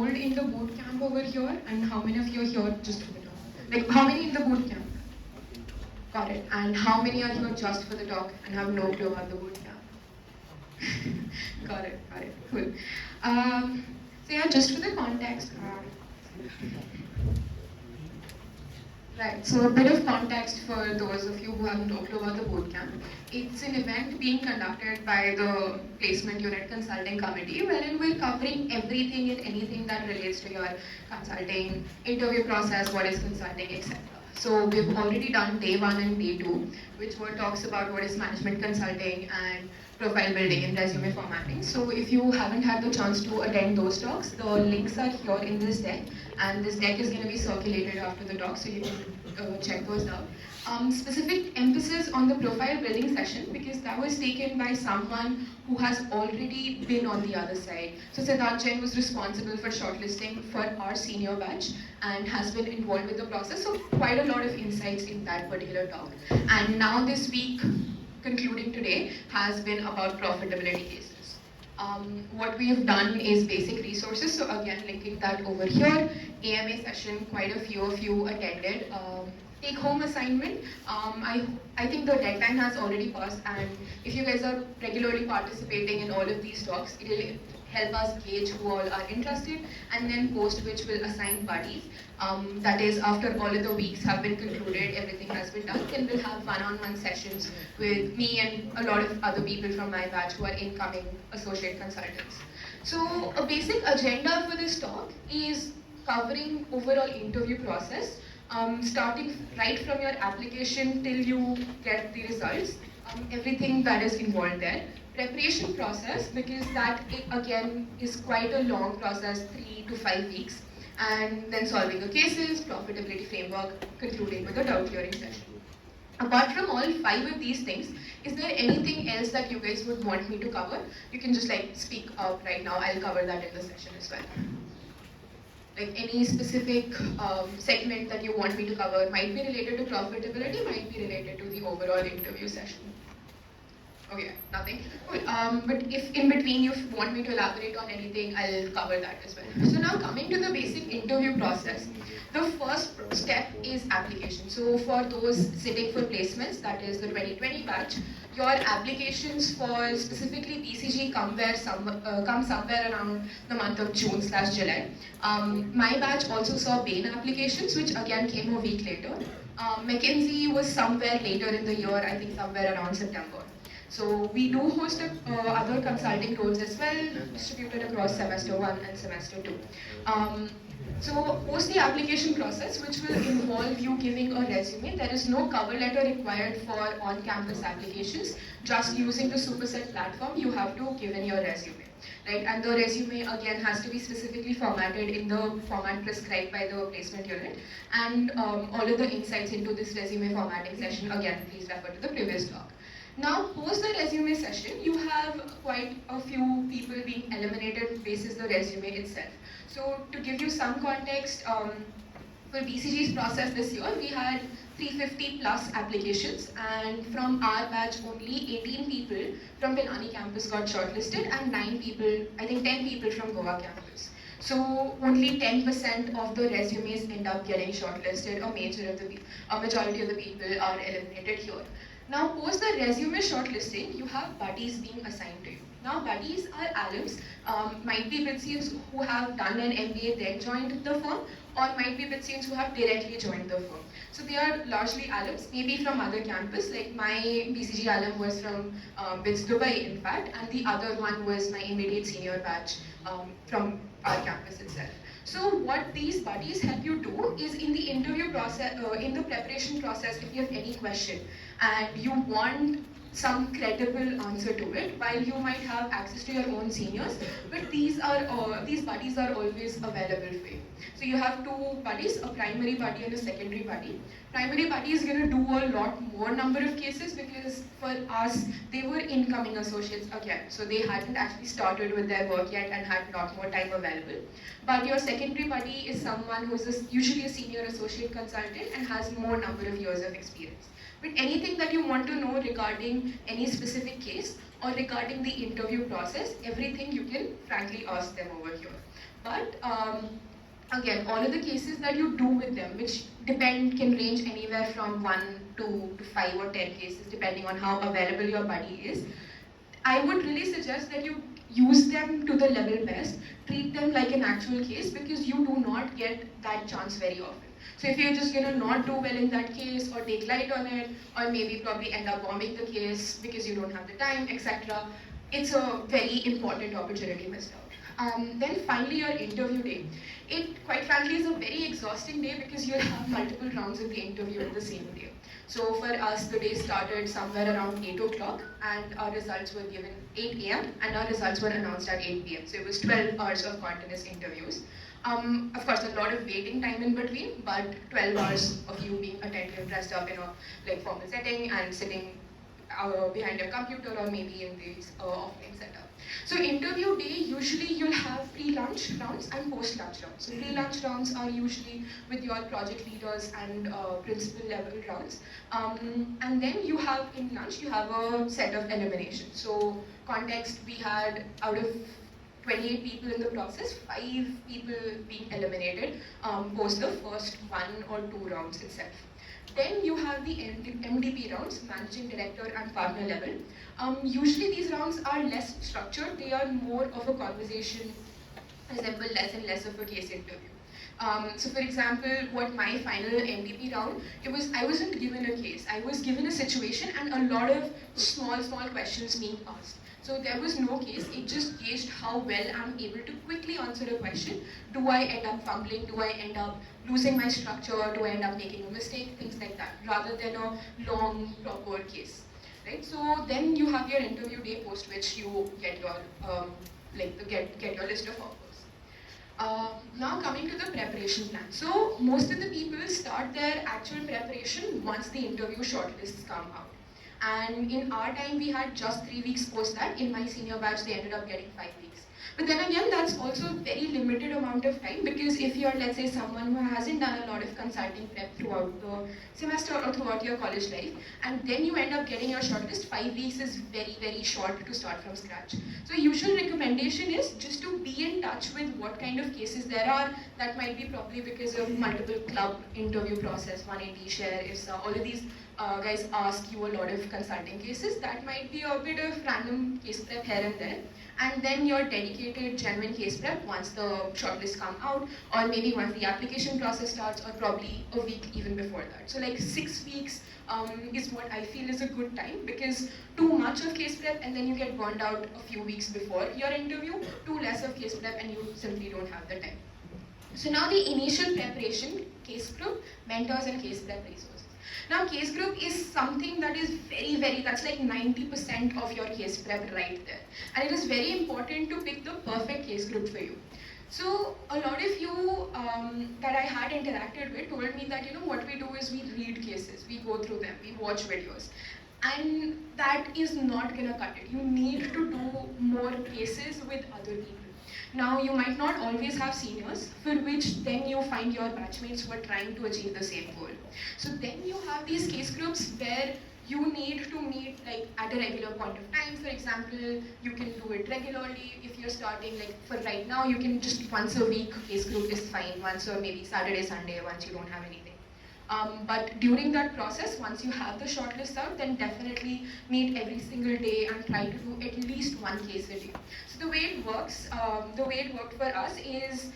enrolled in the bootcamp over here, and how many of you are here just for the talk? Like, how many in the bootcamp? Got it. And how many are here just for the talk and have no clue about the bootcamp? Got it, cool. So yeah, just for the context, right, so a bit of context for those of you who haven't talked about the bootcamp. It's an event being conducted by the Placement Unit Consulting Committee, wherein we're covering everything and anything that relates to your consulting, interview process, what is consulting, etc. So we've already done day 1 and day 2, which talks about what is management consulting and profile building and resume formatting. So if you haven't had the chance to attend those talks, the links are here in this deck, and this deck is going to be circulated after the talk, so you can check those out. Specific emphasis on the profile building session, because that was taken by someone who has already been on the other side. So Siddharth Jain was responsible for shortlisting for our senior batch and has been involved with the process, so quite a lot of insights in that particular talk. And now this week, concluding today, has been about profitability cases. What we have done is basic resources, so again linking that over here. AMA session, quite a few of you attended. Take home assignment, I think the deadline has already passed, and if you guys are regularly participating in all of these talks, it will help us gauge who all are interested, and then post which will assign buddies. That is, after all of the weeks have been concluded, everything has been done, then we'll have one-on-one sessions with me and a lot of other people from my batch who are incoming associate consultants. So a basic agenda for this talk is covering overall interview process, starting right from your application till you get the results, everything that is involved there. Preparation process, because that again is quite a long process, 3 to 5 weeks, and then solving the cases, profitability framework, concluding with a doubt clearing session. Apart from all 5 of these things, is there anything else that you guys would want me to cover? You can just speak out right now, I'll cover that in the session as well. Like any specific segment that you want me to cover, might be related to profitability, might be related to the overall interview session. Okay, nothing. Cool. But if in between you want me to elaborate on anything, I'll cover that as well. So now coming to the basic interview process, the first step is application. So for those sitting for placements, that is the 2020 batch, your applications for specifically BCG come somewhere around the month of June/July. My batch also saw Bain applications, which again came a week later. McKinsey was somewhere later in the year, I think somewhere around September. So we do host other consulting roles as well, distributed across semester 1 and semester 2. So post the application process, which will involve you giving a resume. There is no cover letter required for on-campus applications. Just using the Superset platform, you have to give in your resume. Right? And the resume again has to be specifically formatted in the format prescribed by the placement unit. And all of the insights into this resume formatting session, again, please refer to the previous talk. Now, post the resume session, you have quite a few people being eliminated basis the resume itself. So, to give you some context, for BCG's process this year, we had 350 plus applications, and from our batch, only 18 people from Pilani Campus got shortlisted, and 9 people, I think 10 people from Goa campus. So only 10% of the resumes end up getting shortlisted. A majority of the people are eliminated here. Now, post the resume shortlisting, you have buddies being assigned to you. Now, buddies are alums, might be BitSeals who have done an MBA then joined the firm, or might be BitSeals who have directly joined the firm. So they are largely alums, maybe from other campus, like my BCG alum was from BITS Dubai, in fact, and the other one was my immediate senior batch from our campus itself. So what these buddies help you do is in the interview process, in the preparation process, if you have any question and you want some credible answer to it, while you might have access to your own seniors, but these buddies are always available for you. So you have 2 buddies, a primary buddy and a secondary buddy. Primary buddy is going to do a lot more number of cases because for us, they were incoming associates again. So they hadn't actually started with their work yet and had lot more time available. But your secondary buddy is someone who is usually a senior associate consultant and has more number of years of experience. But anything that you want to know regarding any specific case or regarding the interview process, everything you can frankly ask them over here. But again, all of the cases that you do with them, which can range anywhere from 1 to 5 or 10 cases, depending on how available your buddy is. I would really suggest that you use them to the level best, treat them like an actual case, because you do not get that chance very often. So if you're just gonna not do well in that case, or take light on it, or maybe probably end up bombing the case because you don't have the time, etc., it's a very important opportunity missed out. Then finally, your interview day. It, quite frankly, is a very exhausting day because you'll have multiple rounds of the interview in the same day. So for us, the day started somewhere around 8 o'clock, and our results were given 8 a.m. and our results were announced at 8 p.m. So it was 12 hours of continuous interviews. Of course, a lot of waiting time in between, but 12 hours of you being attentive, dressed up in a formal setting and sitting behind your computer or maybe in this offline setup. So interview day, usually you'll have pre-lunch rounds and post-lunch rounds. So pre-lunch rounds are usually with your project leaders and principal level rounds. And then you have in lunch, you have a set of eliminations. So context, we had out of 28 people in the process, 5 people being eliminated post the first 1 or 2 rounds itself. Then you have the MDP rounds, Managing Director and Partner level. Usually these rounds are less structured, they are more of a conversation, resemble less and less of a case interview. So for example, what my final MDP round, I wasn't given a case, I was given a situation and a lot of small questions being asked. So there was no case, it just gauged how well I'm able to quickly answer a question. Do I end up fumbling? Do I end up losing my structure? Do I end up making a mistake? Things like that, rather than a long, proper case. Right? So then you have your interview day, post which you get your get your list of offers. Now coming to the preparation plan. So most of the people start their actual preparation once the interview shortlists come out. And in our time, we had just 3 weeks post that. In my senior batch, they ended up getting 5 weeks. But then again, that's also a very limited amount of time, because if you're, let's say, someone who hasn't done a lot of consulting prep throughout the semester or throughout your college life, and then you end up getting your shortlist, 5 weeks is very, very short to start from scratch. So usual recommendation is just to be in touch with what kind of cases there are. That might be probably because of multiple club interview process, 180 share, if all of these guys ask you a lot of consulting cases, that might be a bit of random case prep here and there. And then your dedicated, genuine case prep once the shortlist come out, or maybe once the application process starts, or probably a week even before that. So like 6 weeks is what I feel is a good time, because too much of case prep and then you get burned out a few weeks before your interview, too less of case prep and you simply don't have the time. So now the initial preparation, case group, mentors and case prep resources. Now case group is something that is very, that's like 90% of your case prep right there. And it is very important to pick the perfect case group for you. So a lot of you that I had interacted with told me that, what we do is we read cases, we go through them, we watch videos. And that is not gonna cut it. You need to do more cases with other people. Now, you might not always have seniors, for which then you find your batchmates who are trying to achieve the same goal. So then you have these case groups where you need to meet at a regular point of time. For example, you can do it regularly. If you're starting, for right now, you can just once a week, case group is fine. Once or maybe Saturday, Sunday, once you don't have anything. But during that process, once you have the shortlist out, then definitely meet every single day and try to do at least 1 case a day. So the way it works, the way it worked for us is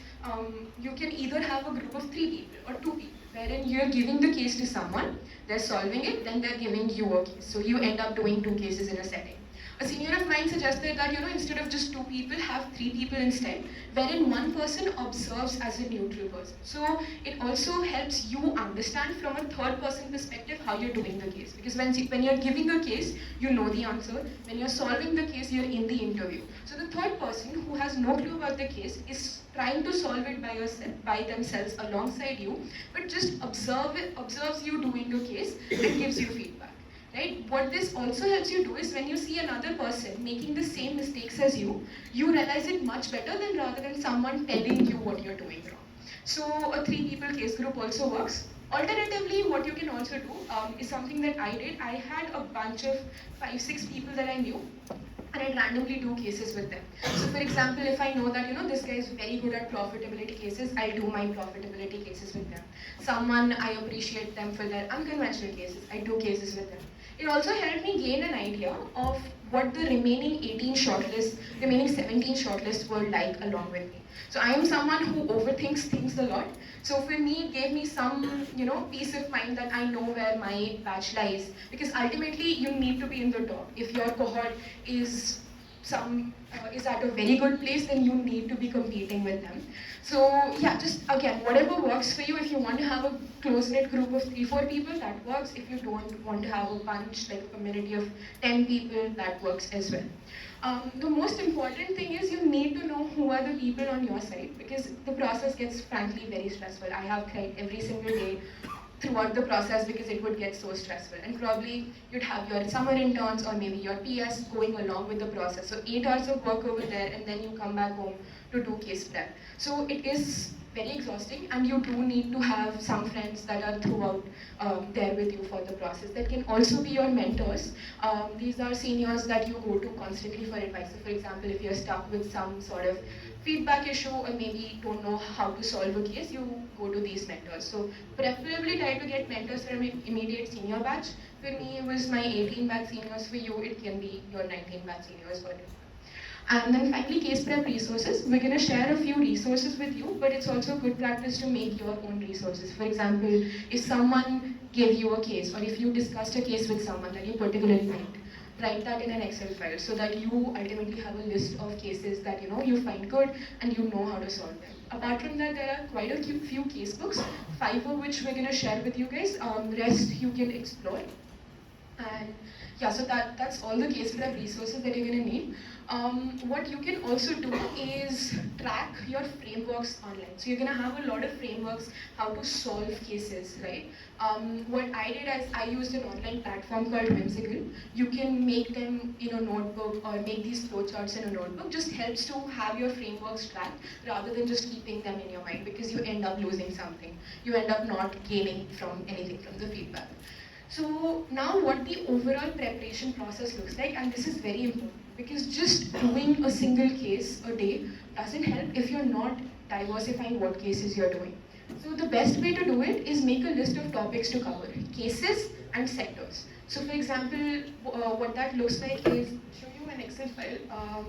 you can either have a group of 3 people or 2 people, wherein you're giving the case to someone, they're solving it, then they're giving you a case. So you end up doing 2 cases in a setting. A senior of mine suggested that, instead of just 2 people, have 3 people instead, wherein one person observes as a neutral person. So it also helps you understand from a third person perspective how you're doing the case. Because when you're giving a case, you know the answer. When you're solving the case, you're in the interview. So the third person who has no clue about the case is trying to solve it by themselves alongside you, but just observes you doing the case and gives you feedback. Right? What this also helps you do is when you see another person making the same mistakes as you realize it much better than rather than someone telling you what you're doing wrong. So a 3 people case group also works. Alternatively, what you can also do is something that I did. I had a bunch of 5-6 people that I knew, and and I randomly do cases with them. So for example, if I know that this guy is very good at profitability cases, I'll do my profitability cases with them. Someone I appreciate them for their unconventional cases, I do cases with them. It also helped me gain an idea of what the remaining 17 shortlists were like along with me. So I am someone who overthinks things a lot. So for me, it gave me some, peace of mind that I know where my batch lies. Because ultimately, you need to be in the top. If your cohort is at a very good place, then you need to be competing with them. So yeah, just again, whatever works for you. If you want to have a close-knit group of 3-4 people, that works. If you don't want to have a bunch, like a community of 10 people, that works as well. The most important thing is you need to know who are the people on your side, because the process gets frankly very stressful. I have cried every single day throughout the process because it would get so stressful. And probably you'd have your summer interns or maybe your PS going along with the process. So 8 hours of work over there, and then you come back home to do case prep. So it is very exhausting, and you do need to have some friends that are throughout there with you for the process. That can also be your mentors. These are seniors that you go to constantly for advice. So for example, if you're stuck with some sort of feedback issue or maybe don't know how to solve a case, you go to these mentors. So preferably try to get mentors from an immediate senior batch. For me, it was my 18 batch seniors. For you, it can be your 19 batch seniors. And then finally, case prep resources. We're going to share a few resources with you, but it's also good practice to make your own resources. For example, if someone gave you a case, or if you discussed a case with someone that you particularly liked, write that in an Excel file so that you ultimately have a list of cases that you find good and you know how to solve them. Apart from that, there are quite a few case books, 5 of which we're going to share with you guys. Rest you can explore. And yeah, so that's all the case prep resources that you're going to need. What you can also do is track your frameworks online. So you're going to have a lot of frameworks how to solve cases, right? What I did is I used an online platform called Whimsical. You can make them in a notebook or make these flowcharts in a notebook. Just helps to have your frameworks tracked rather than just keeping them in your mind, because you end up losing something. You end up not gaining from anything from the feedback. So now what the overall preparation process looks like, and this is very important, because just doing a single case a day doesn't help if you're not diversifying what cases you're doing. So the best way to do it is make a list of topics to cover, cases and sectors. So for example, what that looks like is, show you an Excel file.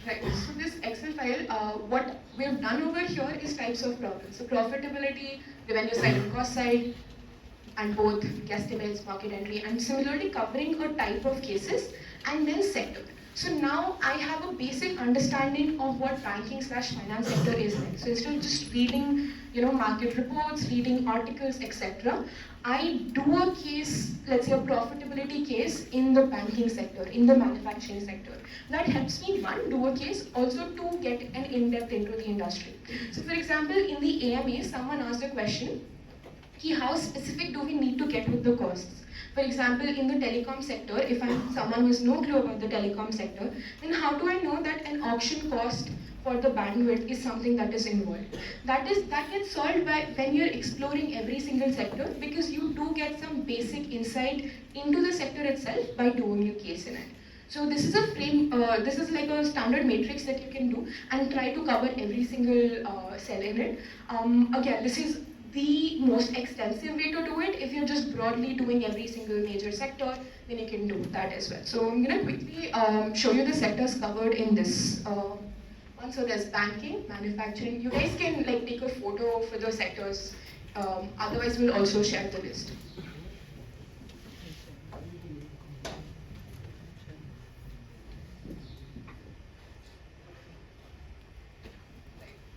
Right, so this Excel file, what we've done over here is types of problems. So profitability, revenue side and cost side, and both guesstimates, market entry, and similarly covering a type of cases and then sector. So now I have a basic understanding of what banking/finance sector is like. So instead of just reading, market reports, reading articles, etc., I do a case, let's say a profitability case in the banking sector, in the manufacturing sector. That helps me, one, do a case, also to get an in-depth into the industry. So for example, in the AMA, someone asked a question, how specific do we need to get with the costs? For example, in the telecom sector, if I'm someone who has no clue about the telecom sector, then how do I know that an auction cost for the bandwidth is something that is involved? That gets solved by when you're exploring every single sector, because you do get some basic insight into the sector itself by doing a case in it. So this is this is like a standard matrix that you can do and try to cover every single cell in it. Again, this is the most extensive way to do it. If you're just broadly doing every single major sector, then you can do that as well. So I'm going to quickly show you the sectors covered in this one. So there's banking, manufacturing. You guys can take a photo for the sectors. Otherwise, we'll also share the list.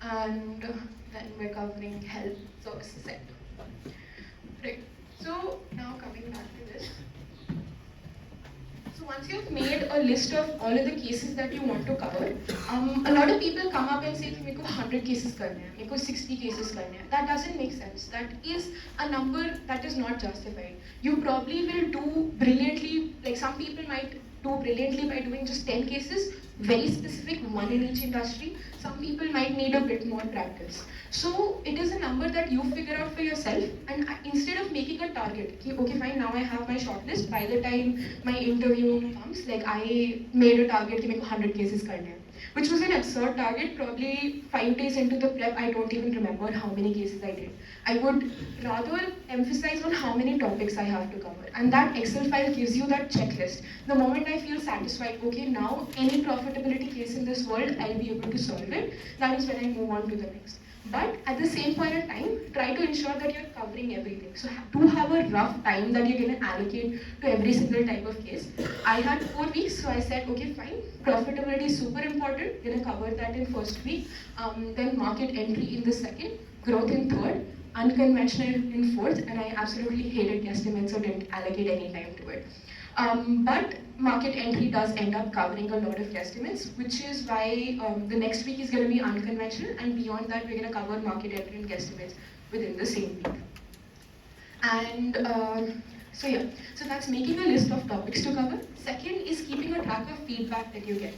And then we're covering health services sector. Right. So now coming back to this. So once you've made a list of all of the cases that you want to cover, a lot of people come up and say, "Meko 100 cases karne hai, meko 60 cases karne hai." That doesn't make sense. That is a number that is not justified. You probably will do brilliantly. Like some people might do brilliantly by doing just 10 cases, very specific, one in each industry. Some people might need a bit more practice. So it is a number that you figure out for yourself, and instead of making a target, okay fine, now I have my shortlist, by the time my interview comes, like I made a target to make 100 cases karne, which was an absurd target. Probably 5 days into the prep, I don't even remember how many cases I did. I would rather emphasize on how many topics I have to cover. And that Excel file gives you that checklist. The moment I feel satisfied, okay, now any profitability case in this world, I'll be able to solve it, that is when I move on to the next. But at the same point of time, try to ensure that you're covering everything. So do have a rough time that you're going to allocate to every single type of case. I had 4 weeks, so I said, okay, fine. Profitability is super important. Going to cover that in first week. Then market entry in the second, growth in third, unconventional in fourth, and I absolutely hated guesstimates, so didn't allocate any time to it. But market entry does end up covering a lot of guesstimates, which is why the next week is going to be unconventional, and beyond that we're going to cover market entry and guesstimates within the same week. And so that's making a list of topics to cover. Second is keeping a track of feedback that you get.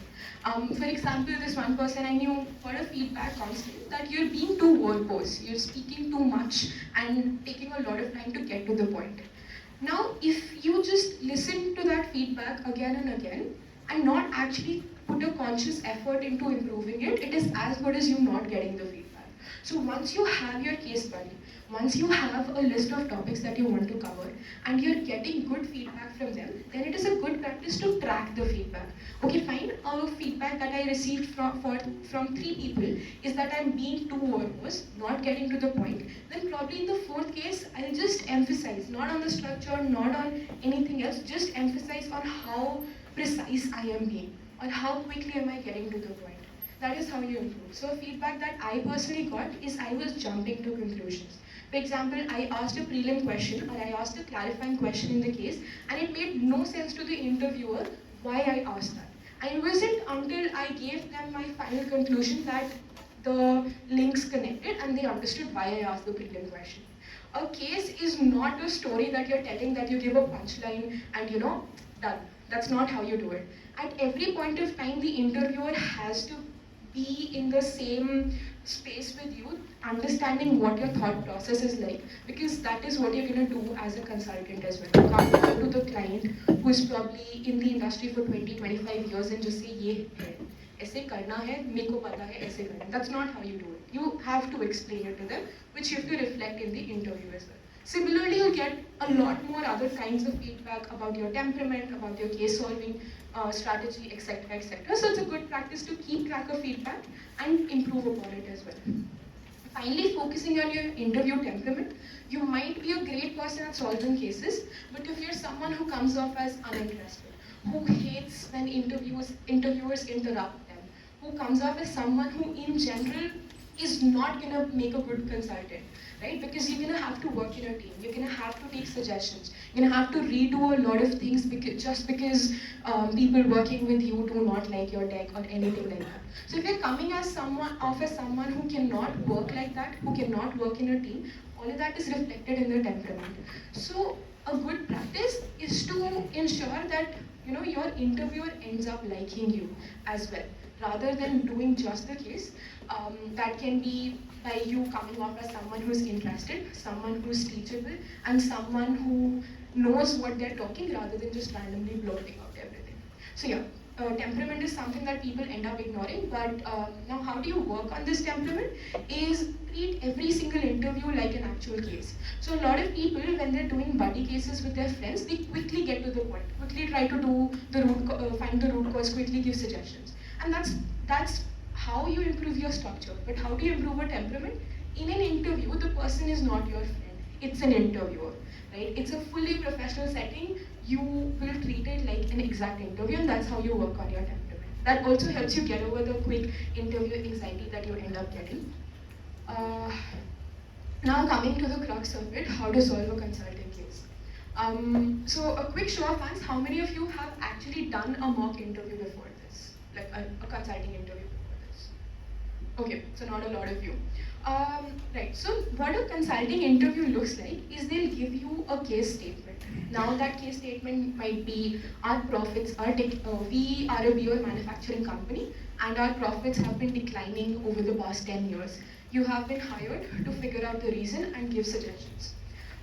For example, this one person I knew got a feedback constantly that you're being too verbose, you're speaking too much and taking a lot of time to get to the point. Now, if you just listen to that feedback again and again and not actually put a conscious effort into improving it, it is as good as you not getting the feedback. So once you have your case study, once you have a list of topics that you want to cover and you're getting good feedback from them, then it is a good practice to track the feedback. Okay, fine, feedback that I received from 3 people is that I'm being too verbose, not getting to the point. Then probably in the 4th case, I'll just emphasize, not on the structure, not on anything else, just emphasize on how precise I am being, or how quickly am I getting to the point. That is how you improve. So feedback that I personally got is I was jumping to conclusions. For example, I asked a prelim question, or I asked a clarifying question in the case, and it made no sense to the interviewer why I asked that. And it wasn't until I gave them my final conclusion that the links connected and they understood why I asked the prelim question. A case is not a story that you're telling that you give a punchline and done. That's not how you do it. At every point of time, the interviewer has to be in the same space with you, understanding what your thought process is like, because that is what you're going to do as a consultant as well. You can't go to the client who is probably in the industry for 20-25 years and just say, ye hai, aise karna hai, meko pata hai, aise karna. That's not how you do it. You have to explain it to them, which you have to reflect in the interview as well. Similarly, you'll get a lot more other kinds of feedback about your temperament, about your case solving strategy, etc., etc. So it's a good practice to keep track of feedback and improve upon it as well. Finally, focusing on your interview temperament. You might be a great person at solving cases, but if you're someone who comes off as uninterested, who hates when interviewers interrupt them, who comes off as someone who in general is not going to make a good consultant, right? Because you're going to have to work in a team. You're going to have to take suggestions. You're going to have to redo a lot of things just because people working with you do not like your deck or anything like that. So if you're coming as someone who cannot work like that, who cannot work in a team, all of that is reflected in the temperament. So a good practice is to ensure that your interviewer ends up liking you as well, rather than doing just the case. That can be by you coming off as someone who's interested, someone who's teachable, and someone who knows what they're talking rather than just randomly blurting out everything. So yeah, temperament is something that people end up ignoring, but now how do you work on this temperament is treat every single interview like an actual case. So a lot of people, when they're doing buddy cases with their friends, they quickly get to the point, quickly try to do find the root cause, quickly give suggestions. And that's how you improve your structure. But how do you improve a temperament? In an interview, the person is not your friend. It's an interviewer, right? It's a fully professional setting. You will treat it like an exact interview, and that's how you work on your temperament. That also helps you get over the quick interview anxiety that you end up getting. Now coming to the crux of it, how to solve a consulting case. So a quick show of hands, how many of you have actually done a mock interview before this? Like a consulting interview before this? Okay, so not a lot of you. Right, so what a consulting interview looks like is they'll give you a case statement. Now that case statement might be our profits are, we are a beer manufacturing company and our profits have been declining over the past 10 years. You have been hired to figure out the reason and give suggestions.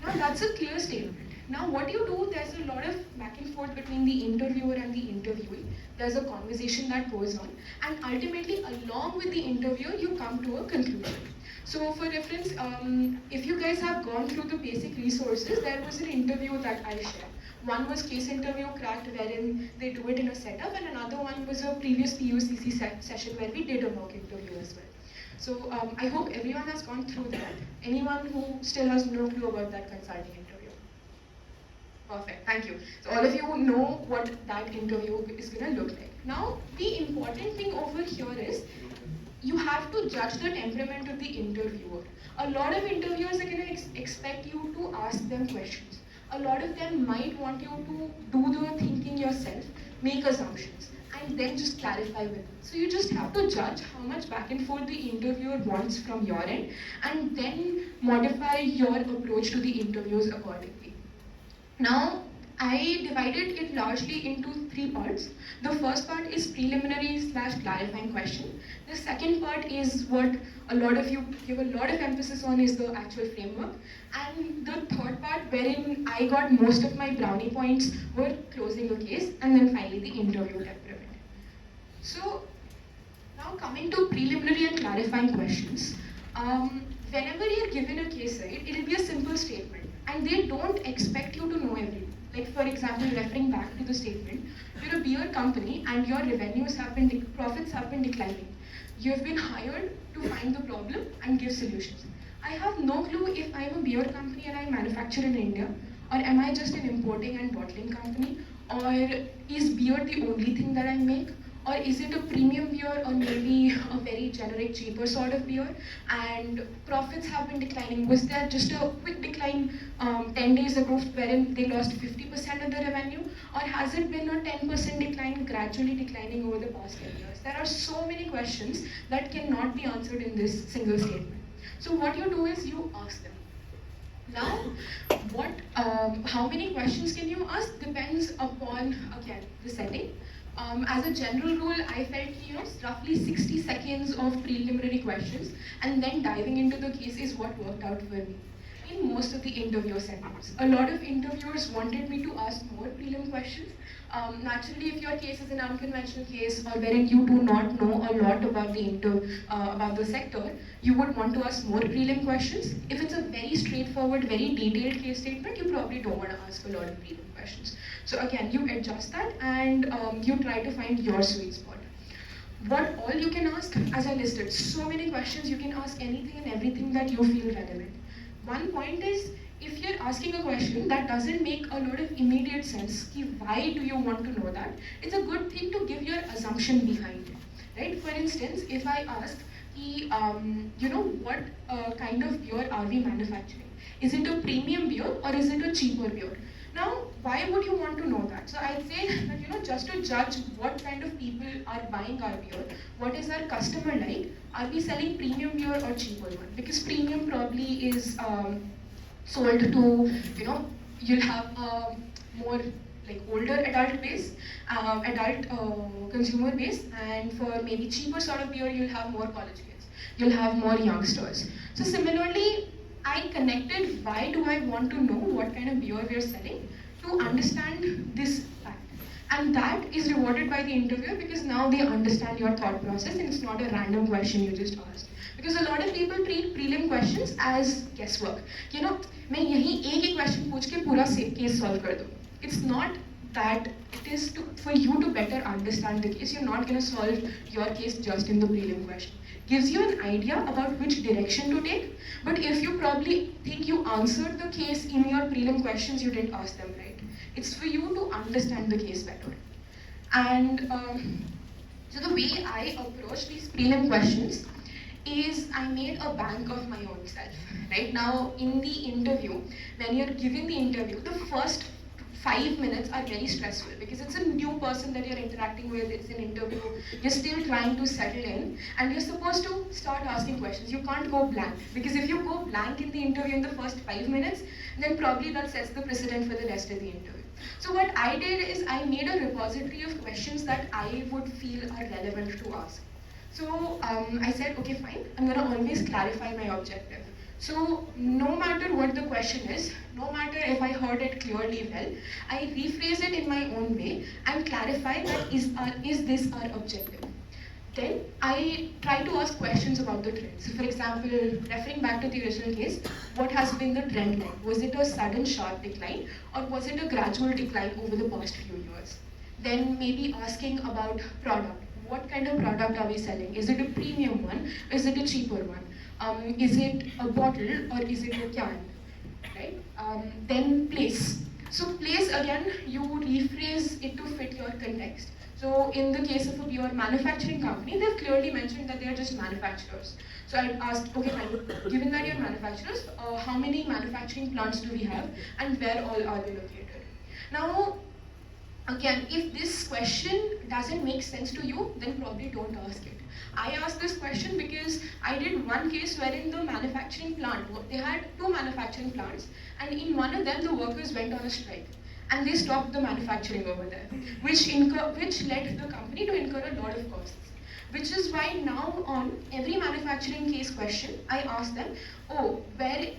Now that's a clear statement. Now what you do, there's a lot of back and forth between the interviewer and the interviewee. There's a conversation that goes on, and ultimately along with the interviewer, you come to a conclusion. So for reference, if you guys have gone through the basic resources, there was an interview that I shared. One was case interview cracked wherein they do it in a setup, and another one was a previous PUCC session where we did a mock interview as well. So I hope everyone has gone through that. Anyone who still has no clue about that consulting interview? Perfect, thank you. So all of you know what that interview is going to look like. Now, the important thing over here is you have to judge the temperament of the interviewer. A lot of interviewers are going to expect you to ask them questions. A lot of them might want you to do the thinking yourself, make assumptions, and then just clarify with them. So you just have to judge how much back and forth the interviewer wants from your end, and then modify your approach to the interviews accordingly. Now, I divided it largely into 3 parts. The first part is preliminary / clarifying question. The second part is what a lot of you give a lot of emphasis on is the actual framework. And the third part, wherein I got most of my brownie points, were closing the case, and then finally the interview temperament. So, now coming to preliminary and clarifying questions. Whenever you're given a case, right, it'll be a simple statement, and they don't expect you to know everything. Like for example, referring back to the statement, you're a beer company and your profits have been declining. You have been hired to find the problem and give solutions. I have no clue if I'm a beer company and I manufacture in India, or am I just an importing and bottling company, or is beer the only thing that I make? Or is it a premium beer or maybe a very generic, cheaper sort of beer? And profits have been declining. Was there just a quick decline 10 days ago wherein they lost 50% of their revenue? Or has it been a 10% decline, gradually declining over the past 10 years? There are so many questions that cannot be answered in this single statement. So what you do is you ask them. Now, how many questions can you ask depends upon, again, the setting. As a general rule, I felt roughly 60 seconds of preliminary questions and then diving into the case is what worked out for me in most of the interview settings. A lot of interviewers wanted me to ask more prelim questions. Naturally, if your case is an unconventional case or wherein you do not know a lot about the sector, you would want to ask more prelim questions. If it's a very straightforward, very detailed case statement, you probably don't want to ask a lot of prelim questions. So again, you adjust that and you try to find your sweet spot. What all you can ask, as I listed, so many questions, you can ask anything and everything that you feel relevant. One point is, if you're asking a question that doesn't make a lot of immediate sense, why do you want to know that? It's a good thing to give your assumption behind it, right? For instance, if I ask, what kind of beer are we manufacturing? Is it a premium beer or is it a cheaper beer? Now, why would you want to know that? So I'd say that, just to judge what kind of people are buying our beer, what is our customer like, are we selling premium beer or cheaper one? Because premium probably is sold to, you'll have a more like older adult base, consumer base, and for maybe cheaper sort of beer, you'll have more college kids, you'll have more youngsters. So similarly, I connected why do I want to know what kind of beer we're selling to understand this fact. And that is rewarded by the interviewer because now they understand your thought process and it's not a random question you just asked. Because a lot of people treat prelim questions as guesswork. मैं यही एक question पूछ के पूरा case solve कर दूँ. It's not that. It is for you to better understand the case. You're not going to solve your case just in the prelim question. Gives you an idea about which direction to take, but if you probably think you answered the case in your prelim questions, you didn't ask them right. It's for you to understand the case better. And so the way I approach these prelim questions is I made a bank of my own self. Right now, in the interview, when you're giving the interview, the first 5 minutes are very stressful because it's a new person that you're interacting with, it's an interview, you're still trying to settle in, and you're supposed to start asking questions. You can't go blank, because if you go blank in the interview in the first 5 minutes, then probably that sets the precedent for the rest of the interview. So what I did is I made a repository of questions that I would feel are relevant to ask. So I said, okay, fine, I'm going to always clarify my objective. So no matter what the question is, no matter if I heard it clearly well, I rephrase it in my own way and clarify that is this our objective. Then I try to ask questions about the trends. So for example, referring back to the original case, what has been the trend like? Was it a sudden sharp decline, or was it a gradual decline over the past few years? Then maybe asking about product. What kind of product are we selling? Is it a premium one? Is it a cheaper one? Is it a bottle or is it a can? Right? Then place. So place, again, you rephrase it to fit your context. So in the case of a pure manufacturing company, they've clearly mentioned that they are just manufacturers. So I asked, okay, fine, given that you're manufacturers, how many manufacturing plants do we have and where all are they located? Now, again, if this question doesn't make sense to you, then probably don't ask it. I asked this question because I did one case wherein the manufacturing plant, they had 2 manufacturing plants, and in one of them the workers went on a strike. And they stopped the manufacturing over there, which led the company to incur a lot of costs. Which is why now on every manufacturing case question, I ask them,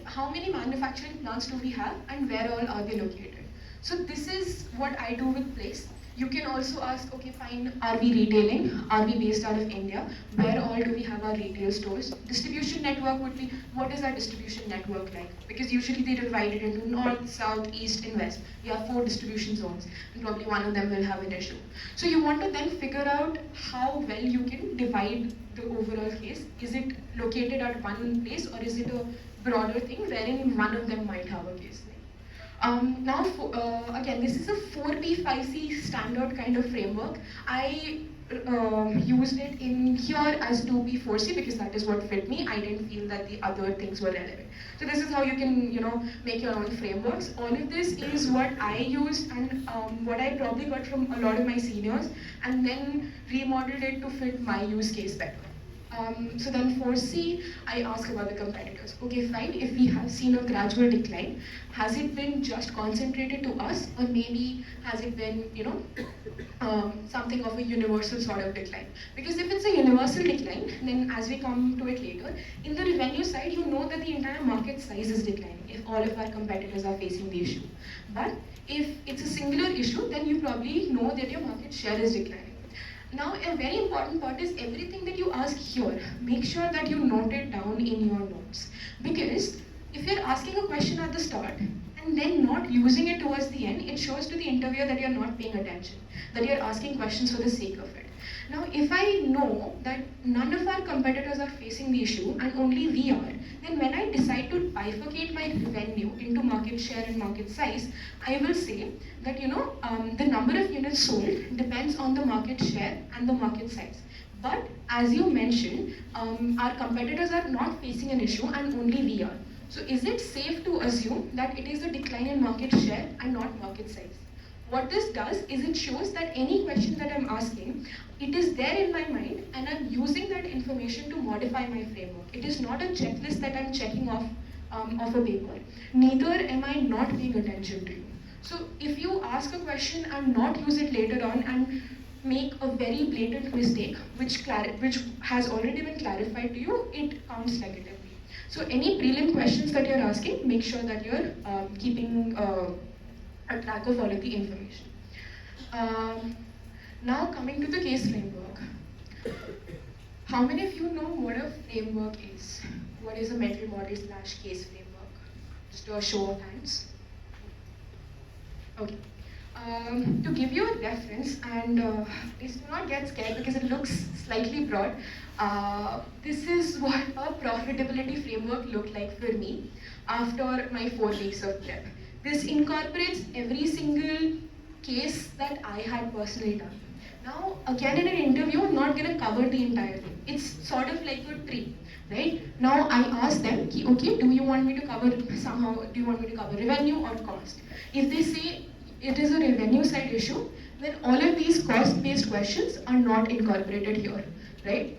how many manufacturing plants do we have and where all are they located? So this is what I do with place. You can also ask, okay, fine, are we retailing? Are we based out of India? Where all do we have our retail stores? Distribution network would be, what is our distribution network like? Because usually they divide it into north, south, east, and west. You have 4 distribution zones, and probably one of them will have an issue. So you want to then figure out how well you can divide the overall case. Is it located at one place, or is it a broader thing wherein one of them might have a case? Again, this is a 4P5C standard kind of framework. I used it in here as 2P4C because that is what fit me. I didn't feel that the other things were relevant. So this is how you can, make your own frameworks. All of this is what I used and what I probably got from a lot of my seniors, and then remodeled it to fit my use case better. So then for C, I ask about the competitors. Okay, fine, if we have seen a gradual decline, has it been just concentrated to us, or maybe has it been, something of a universal sort of decline? Because if it's a universal decline, then as we come to it later, in the revenue side, you know that the entire market size is declining if all of our competitors are facing the issue. But if it's a singular issue, then you probably know that your market share is declining. Now, a very important part is everything that you ask here, make sure that you note it down in your notes. Because if you're asking a question at the start and then not using it towards the end, it shows to the interviewer that you're not paying attention, that you're asking questions for the sake of it. Now, if I know that none of our competitors are facing the issue and only we are, then when I decide to bifurcate my revenue into market share and market size, I will say that the number of units sold depends on the market share and the market size. But as you mentioned, our competitors are not facing an issue and only we are. So is it safe to assume that it is a decline in market share and not market size? What this does is it shows that any question that I'm asking, it is there in my mind and I'm using that information to modify my framework. It is not a checklist that I'm checking off a paper. Neither am I not paying attention to you. So if you ask a question and not use it later on and make a very blatant mistake, which has already been clarified to you, it counts negatively. So any prelim questions that you're asking, make sure that you're keeping a track of all of the information. Now coming to the case framework. How many of you know what a framework is? What is a mental model / case framework? Just a show of hands. Okay. To give you a reference, and please do not get scared because it looks slightly broad, this is what a profitability framework looked like for me after my 4 weeks of prep. This incorporates every single case that I had personally done. Now, again in an interview, I'm not going to cover the entire thing. It's sort of like a tree, right? Now, I ask them, okay, do you want me to cover revenue or cost? If they say it is a revenue side issue, then all of these cost-based questions are not incorporated here, right?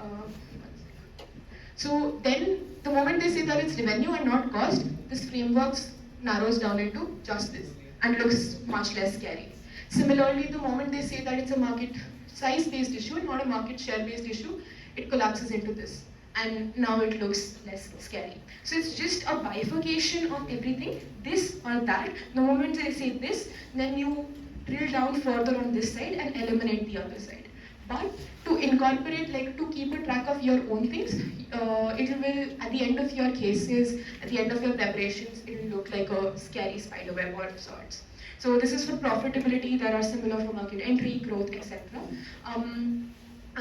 So then, the moment they say that it's revenue and not cost, this framework narrows down into just this and looks much less scary. Similarly, the moment they say that it's a market size-based issue and not a market share-based issue, it collapses into this. And now it looks less scary. So it's just a bifurcation of everything, this or that. The moment they say this, then you drill down further on this side and eliminate the other side. But to incorporate, like to keep a track of your own things, it will, at the end of your cases, at the end of your preparations, it will look like a scary spider web of sorts. So this is for profitability, there are similar for market entry, growth, etc.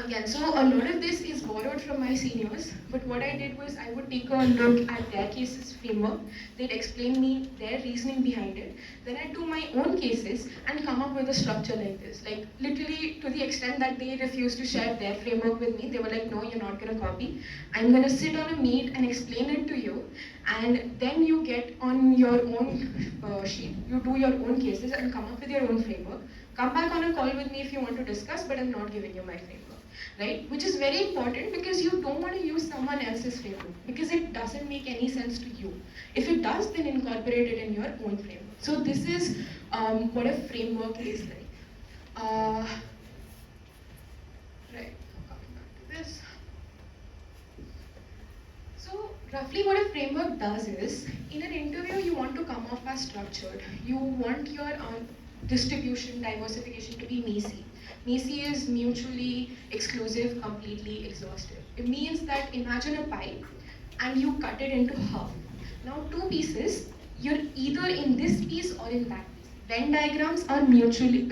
Again, so a lot of this is borrowed from my seniors, but what I did was I would take a look at their cases framework, they'd explain me their reasoning behind it, then I'd do my own cases and come up with a structure like this. Like literally to the extent that they refused to share their framework with me, they were like, no, you're not gonna copy. I'm gonna sit on a meet and explain it to you, and then you get on your own sheet, you do your own cases and come up with your own framework. Come back on a call with me if you want to discuss, but I'm not giving you my framework. Right? Which is very important because you don't want to use someone else's framework because it doesn't make any sense to you. If it does, then incorporate it in your own framework. So this is what a framework is like. Right, coming back to this. So roughly what a framework does is, in an interview you want to come off as structured. You want your distribution, diversification to be messy. Messy is mutually exclusive, completely exhaustive. It means that imagine a pie and you cut it into half. Now two pieces, you're either in this piece or in that piece. Venn diagrams are mutually,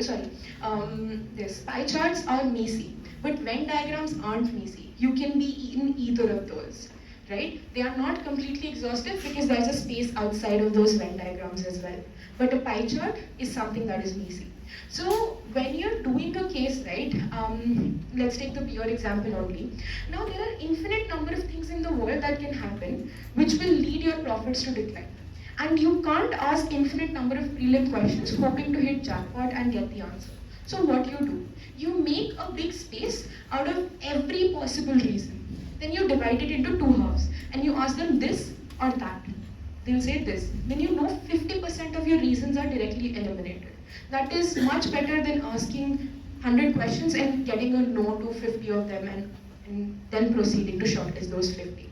this pie charts are messy, but Venn diagrams aren't messy. You can be in either of those, right? They are not completely exhaustive because there's a space outside of those Venn diagrams as well. But a pie chart is something that is messy. So when you're doing a case, right, let's take the beer example only. Now there are infinite number of things in the world that can happen which will lead your profits to decline. And you can't ask infinite number of prelim questions hoping to hit jackpot and get the answer. So what do? You make a big space out of every possible reason. Then you divide it into two halves and you ask them this or that. They'll say this. Then you know 50% of your reasons are directly eliminated. That is much better than asking 100 questions and getting a no to 50 of them and then proceeding to shortlist those 50,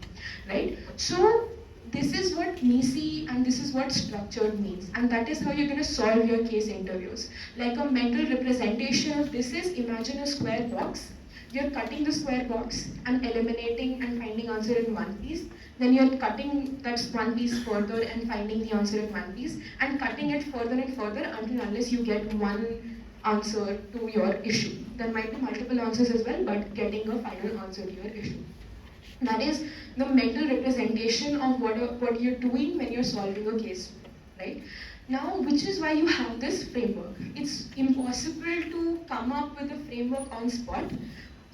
right? So this is what messy and this is what structured means, and that is how you're going to solve your case interviews. Like a mental representation of this is, imagine a square box. You're cutting the square box and eliminating and finding answer in one piece. Then you're cutting that one piece further and finding the answer in one piece and cutting it further and further until unless you get one answer to your issue. There might be multiple answers as well, but getting a final answer to your issue. That is the mental representation of what you're doing when you're solving a case, right? Now, which is why you have this framework. It's impossible to come up with a framework on spot.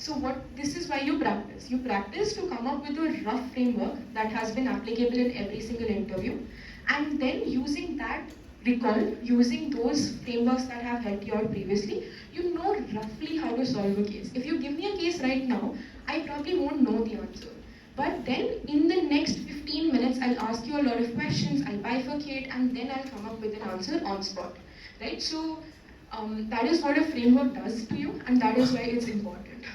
So this is why you practice. You practice to come up with a rough framework that has been applicable in every single interview. And then using that using those frameworks that have helped you out previously, you know roughly how to solve a case. If you give me a case right now, I probably won't know the answer. But then in the next 15 minutes, I'll ask you a lot of questions, I'll bifurcate, and then I'll come up with an answer on spot, right? So that is what a framework does to you, and that is why it's important.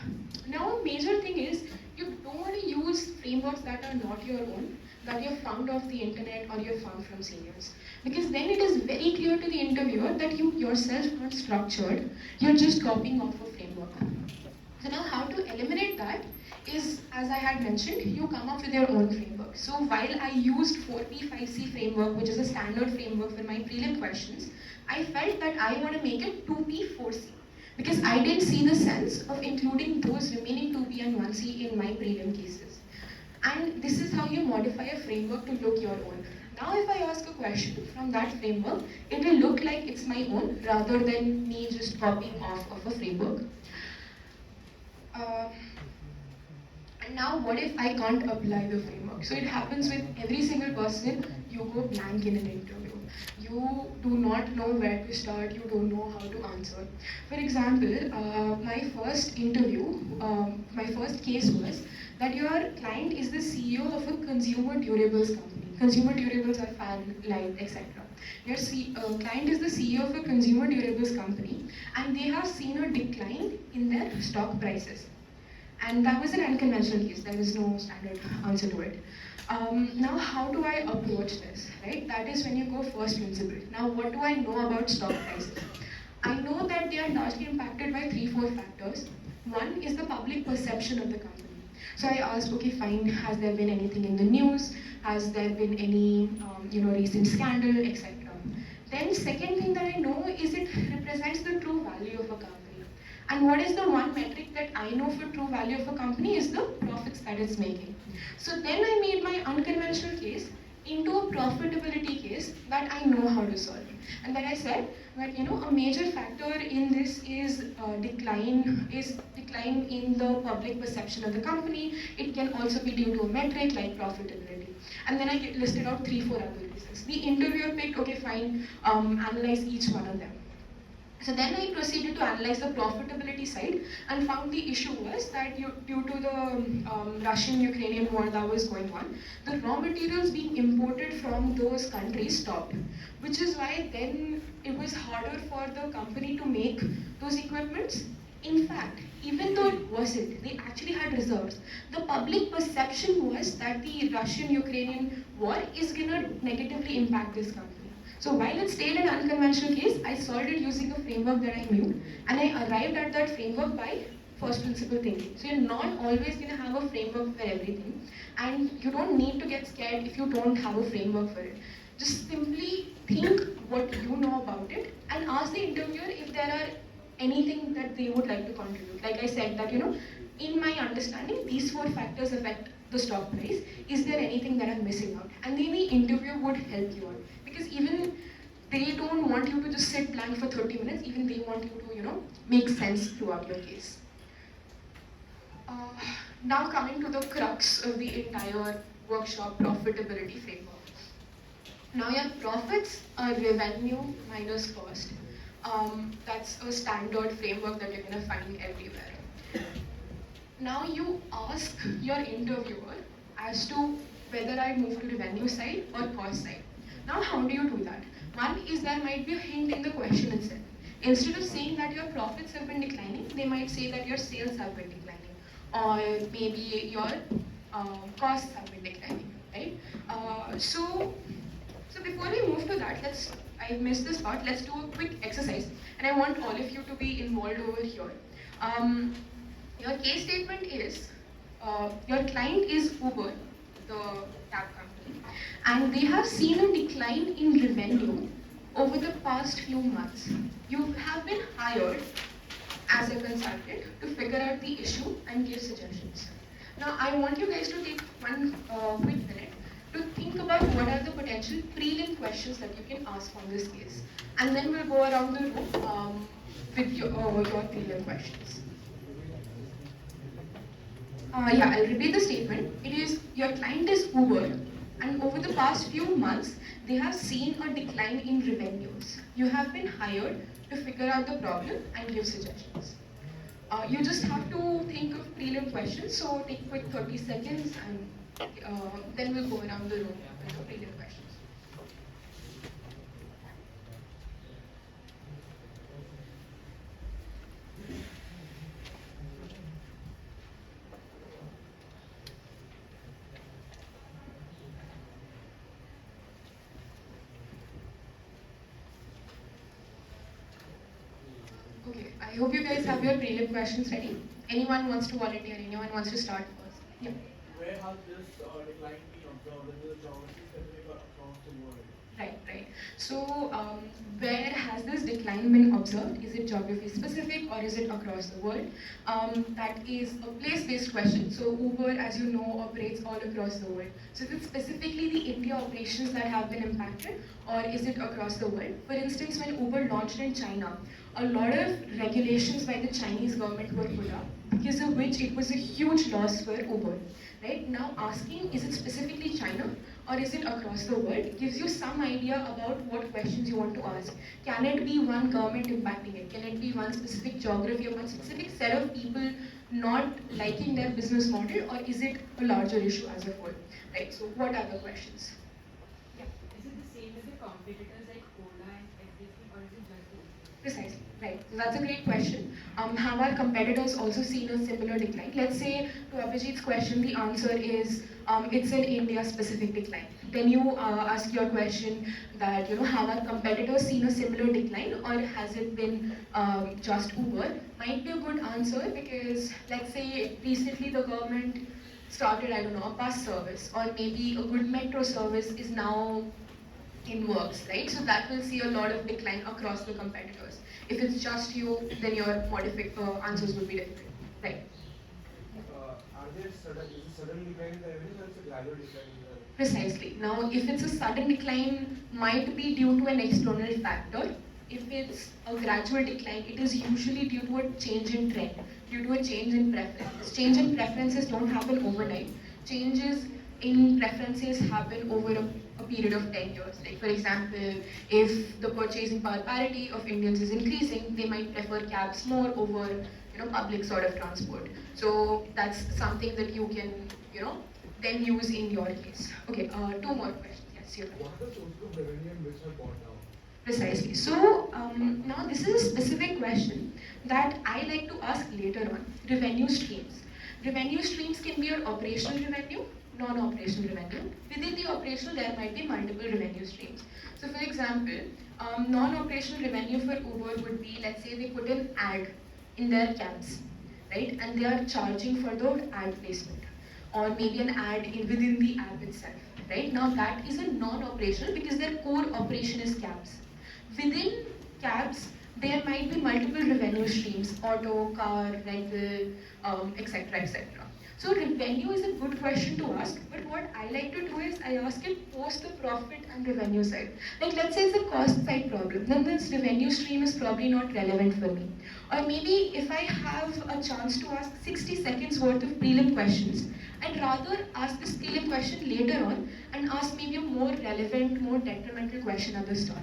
Now, a major thing is you don't want to use frameworks that are not your own, that you have found off the internet or you have found from seniors. Because then it is very clear to the interviewer that you yourself aren't structured, you're just copying off a framework. So now how to eliminate that is, as I had mentioned, you come up with your own framework. So while I used 4P 5C framework, which is a standard framework for my prelim questions, I felt that I want to make it 2P 4C. Because I didn't see the sense of including those remaining 2P and 1C in my prelim cases. And this is how you modify a framework to look your own. Now if I ask a question from that framework, it will look like it's my own rather than me just copying off of a framework. And now what if I can't apply the framework? So it happens with every single person, you go blank in an interview. You do not know where to start, you don't know how to answer. For example, my first interview, my first case was that your client is the CEO of a consumer durables company. Consumer durables are fan, light, etc. Your client is the CEO of a consumer durables company, and they have seen a decline in their stock prices. And that was an unconventional case. There is no standard answer to it. Now, how do I approach this, right? That is when you go first principle. Now, what do I know about stock prices? I know that they are largely impacted by 3-4 factors. One is the public perception of the company. So I asked, okay, fine, has there been anything in the news? Has there been any, recent scandal, etc. Then second thing that I know is it represents the true value of a company. And what is the one metric that I know for true value of a company is the profits that it's making. So then I made my unconventional case into a profitability case that I know how to solve. And then I said that a major factor in this is decline in the public perception of the company. It can also be due to a metric like profitability. And then I listed out 3-4 other reasons. The interviewer picked, okay, fine, analyze each one of them. So then I proceeded to analyze the profitability side and found the issue was that due to the Russian-Ukrainian war that was going on, the raw materials being imported from those countries stopped, which is why then it was harder for the company to make those equipments. In fact, even though it wasn't, they actually had reserves. The public perception was that the Russian-Ukrainian war is going to negatively impact this company. So while it stayed an unconventional case, I solved it using a framework that I knew, and I arrived at that framework by first principle thinking. So you're not always going to have a framework for everything, and you don't need to get scared if you don't have a framework for it. Just simply think what you know about it and ask the interviewer if there are anything that they would like to contribute. Like I said that, in my understanding, these 4 factors affect the stock price. Is there anything that I'm missing out? And then the interview would help you out. Because even they don't want you to just sit blank for 30 minutes, even they want you to, make sense throughout your case. Now coming to the crux of the entire workshop, profitability framework. Now your profits are revenue minus cost. That's a standard framework that you're going to find everywhere. Now you ask your interviewer as to whether I move to revenue side or cost side. Now how do you do that? One is there might be a hint in the question itself. Instead of saying that your profits have been declining, they might say that your sales have been declining, or maybe your costs have been declining, right? So before we move to that, I missed this part, let's do a quick exercise, and I want all of you to be involved over here. Your case statement is, your client is Uber, the cab company, and they have seen a decline in revenue over the past few months. You have been hired as a consultant to figure out the issue and give suggestions. Now, I want you guys to take one quick minute to think about what are the potential prelim questions that you can ask on this case. And then we'll go around the room with your prelim questions. I'll repeat the statement. It is, your client is Uber, and over the past few months, they have seen a decline in revenues. You have been hired to figure out the problem and give suggestions. You just have to think of prelim questions, so take a quick 30 seconds and then we'll go around the room with the prelim questions. Okay, I hope you guys have your prelim questions ready. Anyone wants to volunteer? Anyone wants to start first? Yeah. Where has this decline been observed? Is it geography specific or across the world? Right. So, where has this decline been observed? Is it geography specific or is it across the world? That is a place-based question. So, Uber, as you know, operates all across the world. So, is it specifically the India operations that have been impacted, or is it across the world? For instance, when Uber launched in China, a lot of regulations by the Chinese government were put up, because of which it was a huge loss for Uber. Right now, asking, is it specifically China, or is it across the world? It gives you some idea about what questions you want to ask. Can it be one government impacting it? Can it be one specific geography or one specific set of people not liking their business model, or is it a larger issue as a whole? Right, so what are the questions? Yeah. Is it the same as the competitors like Ola and everything, or is it just the Precisely, right. So that's a great question. Have our competitors also seen a similar decline? Let's say to Abhijit's question, the answer is it's an India-specific decline. Then you ask your question that, have our competitors seen a similar decline, or has it been just Uber? Might be a good answer because, let's say, recently the government started, I don't know, a bus service, or maybe a good metro service is now in works, right? So that will see a lot of decline across the competitors. If it's just you, then your answers will be different, right? Are there sudden decline in the revenue, or it's a gradual decline in the revenue? Precisely. Now, if it's a sudden decline, might be due to an external factor. If it's a gradual decline, it is usually due to a change in trend, due to a change in preferences. Change in preferences don't happen overnight. Changes in preferences happen over a period of 10 years. Like for example, if the purchasing power parity of Indians is increasing, they might prefer cabs more over public sort of transport. So that's something that you can then use in your case. Okay, two more questions. Yes, you're right. What are the sources of revenue and which are bought down? Precisely. So now this is a specific question that I like to ask later on. Revenue streams. Revenue streams can be your operational revenue, non-operational revenue. Within the operational, there might be multiple revenue streams. So for example, non-operational revenue for Uber would be, let's say they put an ad in their cabs, right? And they are charging for the ad placement, or maybe an ad within the app itself, right? Now that is a non-operational because their core operation is cabs. Within cabs, there might be multiple revenue streams, auto, car, rental, etc., etc. So revenue is a good question to ask, but what I like to do is I ask it post the profit and revenue side. Like let's say it's a cost side problem, then this revenue stream is probably not relevant for me. Or maybe if I have a chance to ask 60 seconds worth of prelim questions, I'd rather ask this prelim question later on and ask maybe a more relevant, more detrimental question at the start.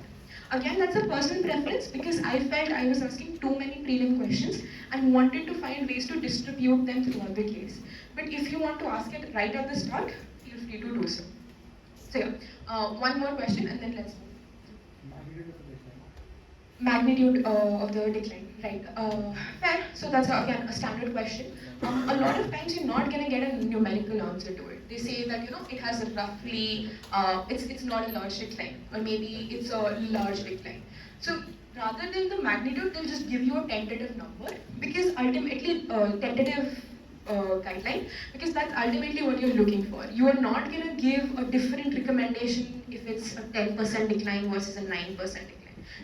Again, that's a personal preference because I felt I was asking too many prelim questions and wanted to find ways to distribute them throughout the case. But if you want to ask it right at the start, feel free to do so. So yeah, one more question and then let's move. Magnitude of the decline, right? Fair. So that's again a standard question. A lot of times you're not gonna get a numerical answer to it. They say that it has a roughly, it's not a large decline, or maybe it's a large decline. So rather than the magnitude, they'll just give you a tentative number because ultimately tentative guideline, because that's ultimately what you're looking for. You are not gonna give a different recommendation if it's a 10% decline versus a 9% decline.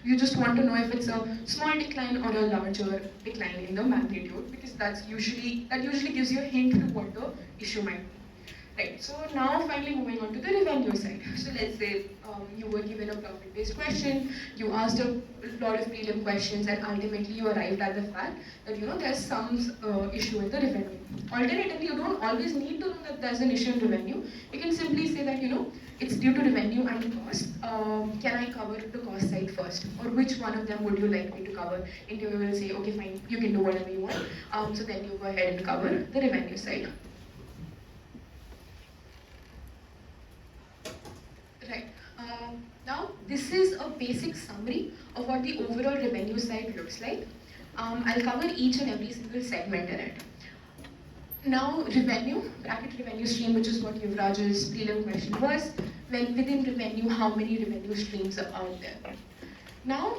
You just want to know if it's a small decline or a larger decline in the magnitude, because that usually gives you a hint to what the issue might be. Right, so now finally moving on to the revenue side. So let's say you were given a profit-based question, you asked a lot of prelim questions, and ultimately you arrived at the fact that there's some issue with the revenue. Alternatively, you don't always need to know that there's an issue in revenue. You can simply say that it's due to revenue and cost. Can I cover the cost side first, or which one of them would you like me to cover? Interviewer will say, okay, fine, you can do whatever you want. So then you go ahead and cover the revenue side. Right. Now, this is a basic summary of what the overall revenue side looks like. I'll cover each and every single segment in it. Now, revenue, bracket revenue stream, which is what Yuvraj's prelim question was. When within revenue, how many revenue streams are out there? Now,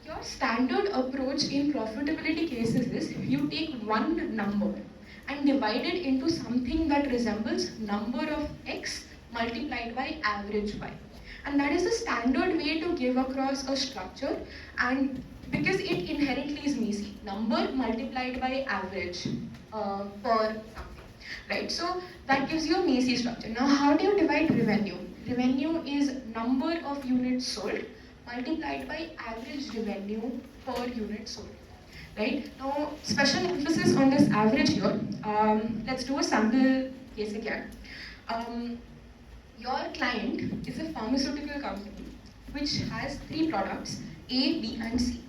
your standard approach in profitability cases is you take one number and divide it into something that resembles number of X multiplied by average Y. And that is the standard way to give across a structure, and because it inherently is messy. Number multiplied by average per something, right? So that gives you a messy structure. Now how do you divide revenue? Revenue is number of units sold multiplied by average revenue per unit sold. Right? Now, special emphasis on this average here. Let's do a sample case again. Your client is a pharmaceutical company which has three products, A, B, and C.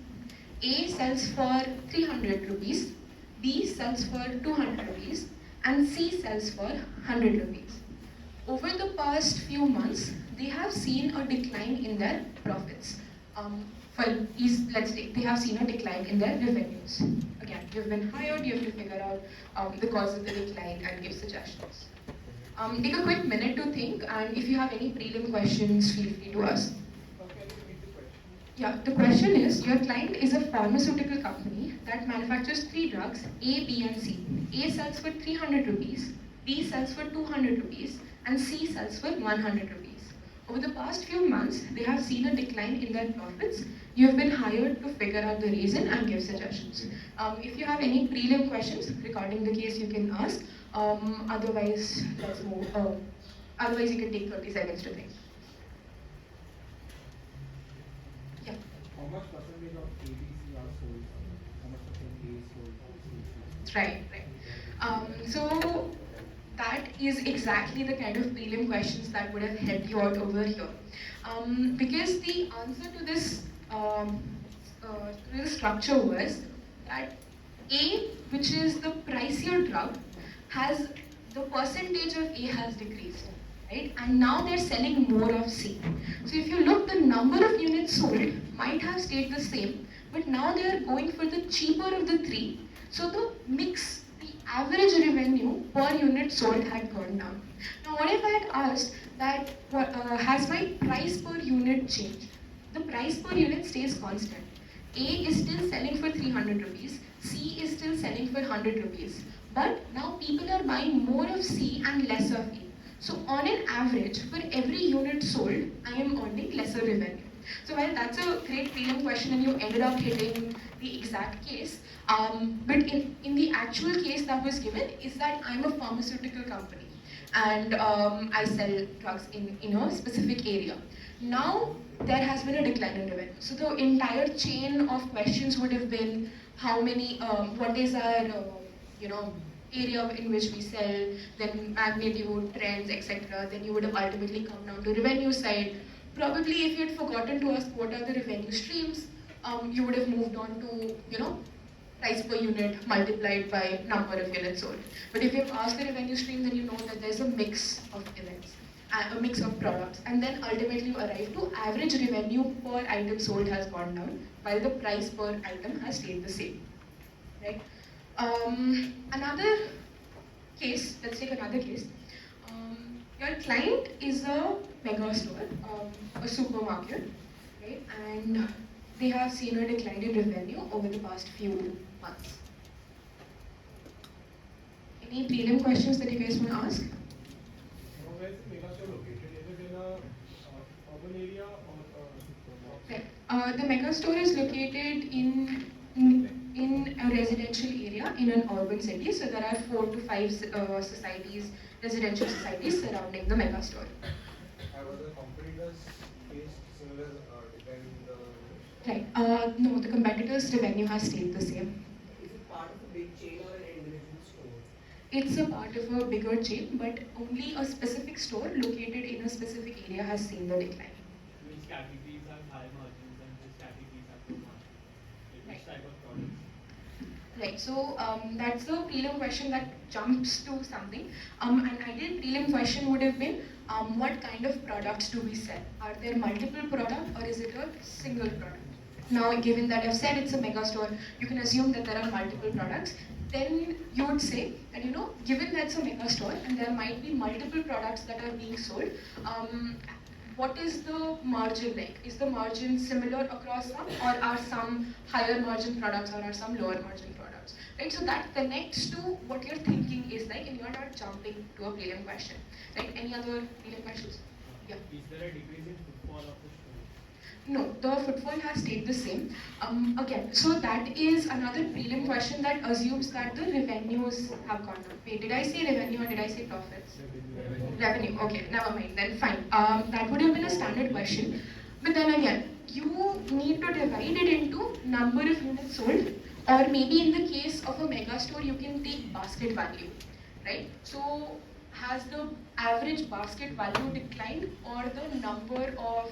A sells for 300 rupees, B sells for 200 rupees, and C sells for 100 rupees. Over the past few months, they have seen a decline in their profits. Let's say they have seen a decline in their revenues. Again, you've been hired, you have to figure out the cause of the decline and give suggestions. Take a quick minute to think, and if you have any prelim questions, feel free to ask. Can you repeat the question? Yeah, the question is, your client is a pharmaceutical company that manufactures three drugs, A, B, and C. A sells for 300 rupees, B sells for 200 rupees, and C sells for 100 rupees. Over the past few months, they have seen a decline in their profits. You have been hired to figure out the reason and give suggestions. If you have any prelim questions regarding the case, you can ask. Otherwise, let's move. Otherwise, you can take 30 seconds to think. Yeah. How much percentage of ABC are sold? How much percent A is sold? Right. So that is exactly the kind of prelim questions that would have helped you out over here. Because the answer to this structure was that A, which is the pricier drug, has the percentage of A has decreased, right? And now they're selling more of C. So if you look, the number of units sold might have stayed the same, but now they are going for the cheaper of the three. So the mix, the average revenue per unit sold had gone down. Now what if I had asked that has my price per unit changed? The price per unit stays constant. A is still selling for 300 rupees, C is still selling for 100 rupees. But now people are buying more of C and less of A. So on an average, for every unit sold, I am earning lesser revenue. So while that's a great prelim question and you ended up hitting the exact case, but in the actual case that was given is that I'm a pharmaceutical company and I sell drugs in a specific area. Now there has been a decline in revenue. So the entire chain of questions would have been how many, what is our area in which we sell, then magnitude, trends, etc. Then you would have ultimately come down to revenue side. Probably if you had forgotten to ask what are the revenue streams, you would have moved on to, price per unit multiplied by number of units sold. But if you have asked the revenue stream, then you know that there's a mix of events, a mix of products, and then ultimately you arrive to average revenue per item sold has gone down, while the price per item has stayed the same, right? Another case, let's take another case. Your client is a mega store, a supermarket, right? And they have seen a decline in revenue over the past few months. Any prelim questions that you guys want to ask? Where is the mega store located? Is it in a urban area or? Right. The mega store is located in a residential area in an urban city. So there are 4 to 5 societies, residential societies surrounding the mega store. Have other competitors faced similar decline in the? Right. No, the competitors' revenue has stayed the same. Is it part of a big chain or an individual store? It's a part of a bigger chain, but only a specific store located in a specific area has seen the decline. Which categories have high margins and which categories have low margins? Which type of products? Right, so that's a prelim question that jumps to something. An ideal prelim question would have been, what kind of products do we sell? Are there multiple products or is it a single product? Now, given that I've said it's a mega store, you can assume that there are multiple products. Then you would say that, given that's a mega store and there might be multiple products that are being sold, what is the margin like? Is the margin similar across some, or are some higher margin products or are some lower margin products? Right, so that connects to what your thinking is like and you're not jumping to a prelim question. Right, any other prelim questions? Yeah. Is there a decrease in footfall of the store? No, the footfall has stayed the same. Again, so that is another prelim question that assumes that the revenues have gone down. Wait, did I say revenue or did I say profits? Revenue, okay, never mind, then fine. That would have been a standard question. But then again, you need to divide it into number of units sold, or maybe in the case of a mega store, you can take basket value, right? So has the average basket value declined or the number of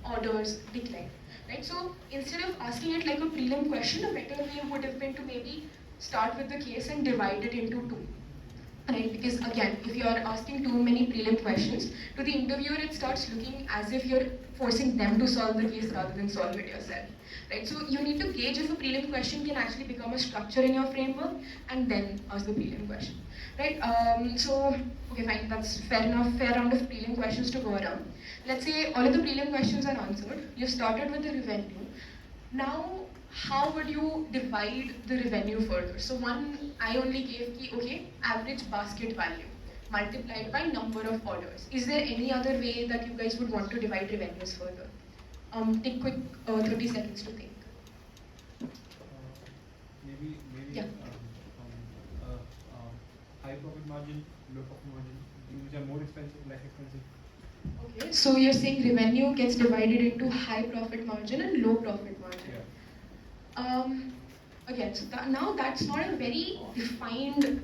orders declined, right? So instead of asking it like a prelim question, a better way would have been to maybe start with the case and divide it into two. Right, because again, if you are asking too many prelim questions, to the interviewer it starts looking as if you're forcing them to solve the case rather than solve it yourself. Right, so you need to gauge if a prelim question can actually become a structure in your framework and then ask the prelim question. Right, so, okay fine, that's fair enough, fair round of prelim questions to go around. Let's say all of the prelim questions are answered, you've started with the revenue. Now, how would you divide the revenue further? So one, I only gave ki, okay, average basket value multiplied by number of orders. Is there any other way that you guys would want to divide revenues further? Take quick 30 seconds to think. Maybe Yeah. High profit margin, low profit margin, which are more expensive, less expensive. Okay, so you're saying revenue gets divided into high profit margin and low profit margin. Yeah. Again, so now that's not a very defined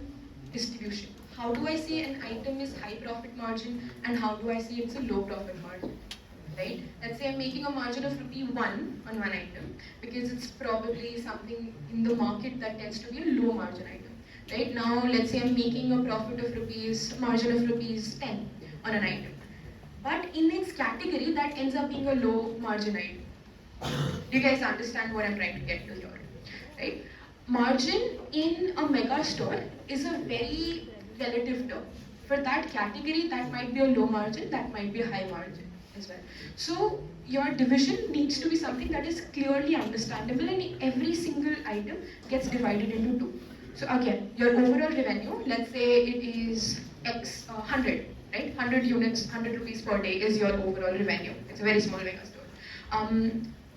distribution. How do I say an item is high profit margin and how do I say it's a low profit margin? Right? Let's say I'm making a margin of ₹1 on one item because it's probably something in the market that tends to be a low margin item. Right? Now, let's say I'm making a profit of margin of ₹10 on an item. But in its category, that ends up being a low margin item. Do you guys understand what I'm trying to get to here? Right? Margin in a mega store is a very relative term. For that category, that might be a low margin, that might be a high margin as well. So your division needs to be something that is clearly understandable and every single item gets divided into two. So again, your overall revenue, let's say it is X, 100, right? 100 units, 100 rupees per day is your overall revenue. It's a very small mega store.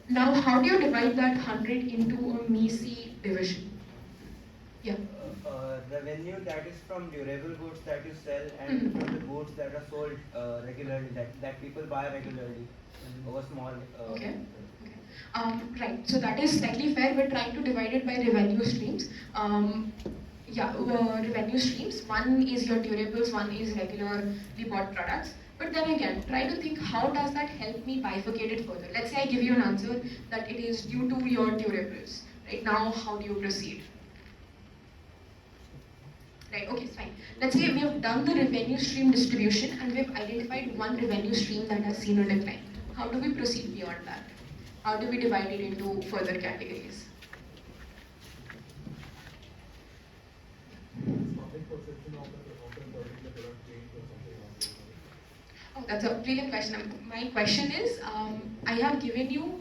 Now, how do you divide that 100 into a MECE division? Yeah. Revenue that is from durable goods that you sell and from the goods that are sold regularly, that people buy regularly over small. Okay. Right, so that is slightly fair. We're trying to divide it by revenue streams. Revenue streams. One is your durables, one is regularly bought products. But then again, try to think how does that help me bifurcate it further. Let's say I give you an answer that it is due to your durables. Right now, how do you proceed? Right, okay, fine. Let's say we have done the revenue stream distribution and we've identified one revenue stream that has seen a decline. How do we proceed beyond that? How do we divide it into further categories? Public perception of the product changed or something like that. Oh, that's a brilliant question. My question is, I have given you,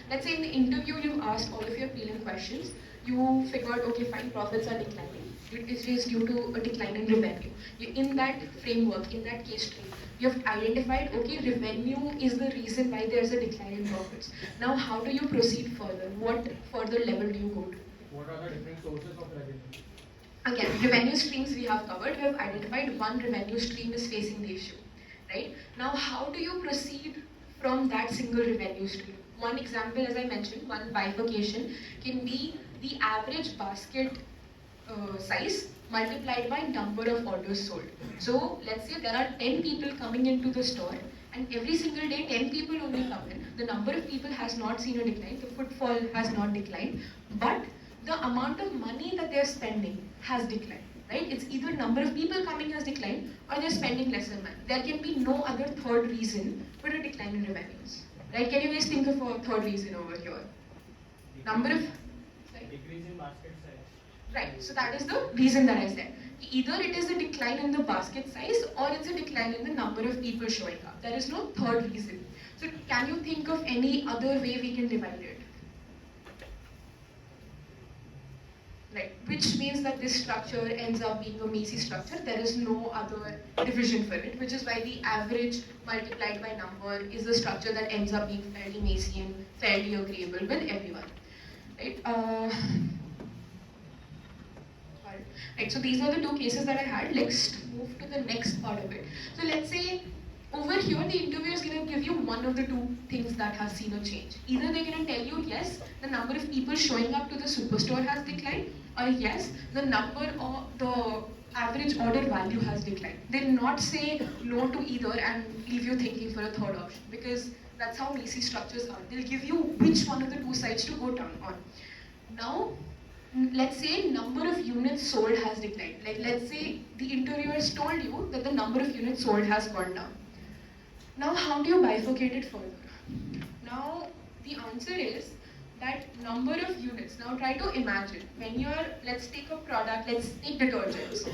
let's say in the interview you asked all of your prelim questions, you figured, okay, fine, profits are declining. It is due to a decline in revenue. In that framework, in that case tree, you have identified, okay, revenue is the reason why there's a decline in profits. Now, how do you proceed further? What further level do you go to? What are the different sources of revenue? Again, revenue streams we have covered. We have identified one revenue stream is facing the issue, right? Now, how do you proceed from that single revenue stream? One example, as I mentioned, one bifurcation can be the average basket size multiplied by number of orders sold. So let's say there are 10 people coming into the store and every single day 10 people only come in. The number of people has not seen a decline, the footfall has not declined, but the amount of money that they're spending has declined, right? It's either number of people coming has declined or they're spending lesser money. There can be no other third reason for a decline in revenues, right? Can you guys think of a third reason over here? Number of... Decrease in basket size. Right, so that is the reason that I said. Either it is a decline in the basket size or it's a decline in the number of people showing up. There is no third reason. So can you think of any other way we can divide it? Right, which means that this structure ends up being a MECE structure. There is no other division for it, which is why the average multiplied by number is the structure that ends up being fairly MECE and fairly agreeable with everyone. Right? Right, so these are the two cases that I had. Let's move to the next part of it. So let's say over here the interviewer is going to give you one of the two things that has seen a change. Either they're going to tell you, yes, the number of people showing up to the superstore has declined, or yes, the number of the average order value has declined. They'll not say no to either and leave you thinking for a third option, because that's how Macy structures are. They'll give you which one of the two sides to go down on. Now, let's say number of units sold has declined. Like, let's say the interviewers told you that the number of units sold has gone down. Now, how do you bifurcate it further? Now, the answer is that number of units. Now, try to imagine when you're, let's take a product, let's take detergents,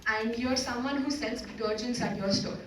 and you're someone who sells detergents at your store.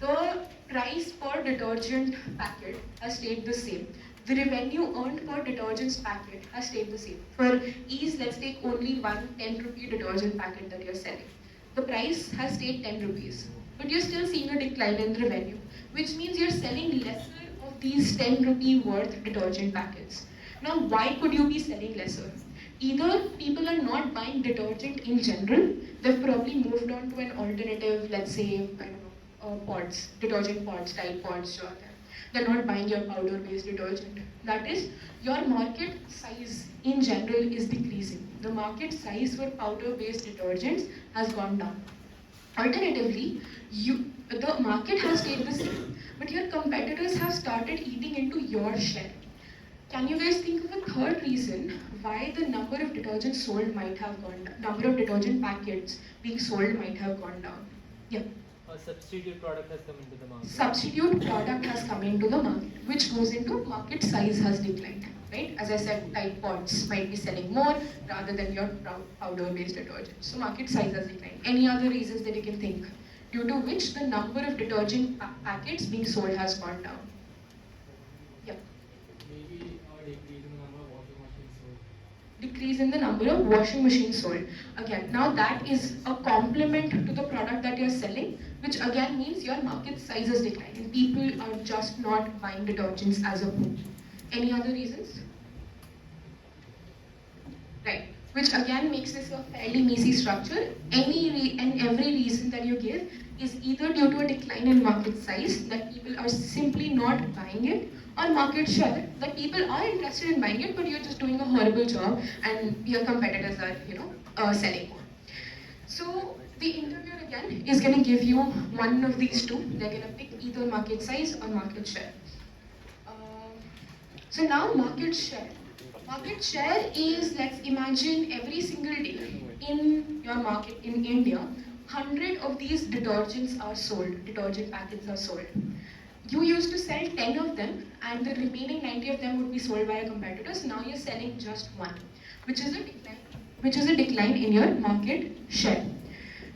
The price per detergent packet has stayed the same. The revenue earned per detergent packet has stayed the same. For ease, let's take only one 10 rupee detergent packet that you're selling. The price has stayed 10 rupees, but you're still seeing a decline in revenue, which means you're selling lesser of these 10 rupee worth detergent packets. Now, why could you be selling lesser? Either people are not buying detergent in general, they've probably moved on to an alternative, let's say, I don't know, pods, detergent pods, Tide pods, jo aata hai. They're not buying your powder-based detergent. That is, your market size in general is decreasing. The market size for powder-based detergents has gone down. Alternatively, the market has stayed the same, but your competitors have started eating into your share. Can you guys think of a third reason why the number of detergents sold might have gone down? Number of detergent packets being sold might have gone down. Yeah. A substitute product has come into the market. Substitute product has come into the market, which goes into market size has declined, right? As I said, Tide pods might be selling more rather than your powder-based detergent. So market size has declined. Any other reasons that you can think due to which the number of detergent packets being sold has gone down? Yeah. Maybe a decrease in the number of washing machines sold. Decrease in the number of washing machines sold. Again, now that is a complement to the product that you're selling, which again means your market size is declining. People are just not buying detergents as a whole. Any other reasons? Right. Which again makes this a fairly messy structure. And every reason that you give is either due to a decline in market size, that people are simply not buying it, or market share, that people are interested in buying it, but you're just doing a horrible job and your competitors are selling more. So the interviewer again is going to give you one of these two. They're going to pick either market size or market share. So now market share. Market share is, let's imagine every single day in your market in India, 100 of these detergents are sold, detergent packets are sold. You used to sell 10 of them and the remaining 90 of them would be sold by your competitors. Now you're selling just one, which is a decline in your market share.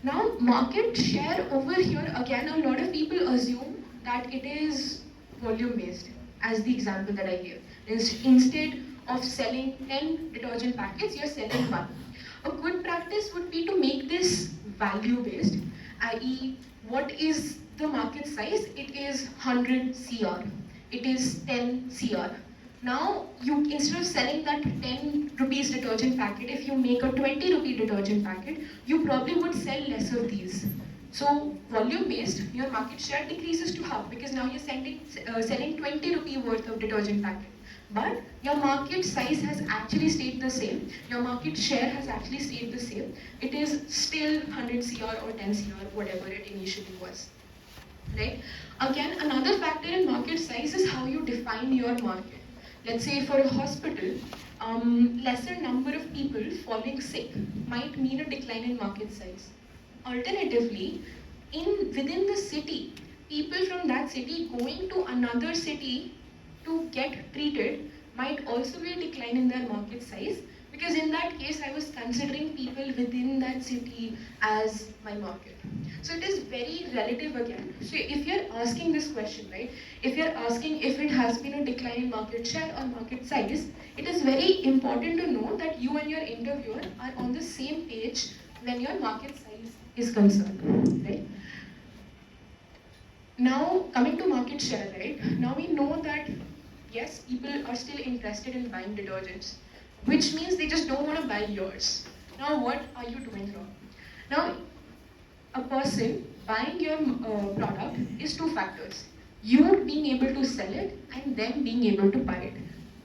Now market share over here, again a lot of people assume that it is volume based, as the example that I gave. Instead of selling 10 detergent packets, you're selling one. A good practice would be to make this value based, i.e. what is the market size? It is 100 CR. It is 10 CR. Now, you instead of selling that 10 rupees detergent packet, if you make a 20 rupee detergent packet, you probably would sell less of these. So, volume based, your market share decreases to half because now you're selling 20 rupee worth of detergent packet. But your market size has actually stayed the same. Your market share has actually stayed the same. It is still 100 CR or 10 CR, whatever it initially was. Right? Again, another factor in market size is how you define your market. Let's say for a hospital, lesser number of people falling sick might mean a decline in market size. Alternatively, within the city, people from that city going to another city to get treated might also be a decline in their market size, because in that case I was considering people within that city as my market. So it is very relative again. So if you're asking this question, right, if you're asking if it has been a decline in market share or market size, it is very important to know that you and your interviewer are on the same page when your market size is concerned, right? Now, coming to market share, right, now we know that yes, people are still interested in buying detergents, which means they just don't want to buy yours. Now, what are you doing wrong? Now, a person buying your product is two factors. You being able to sell it and them being able to buy it.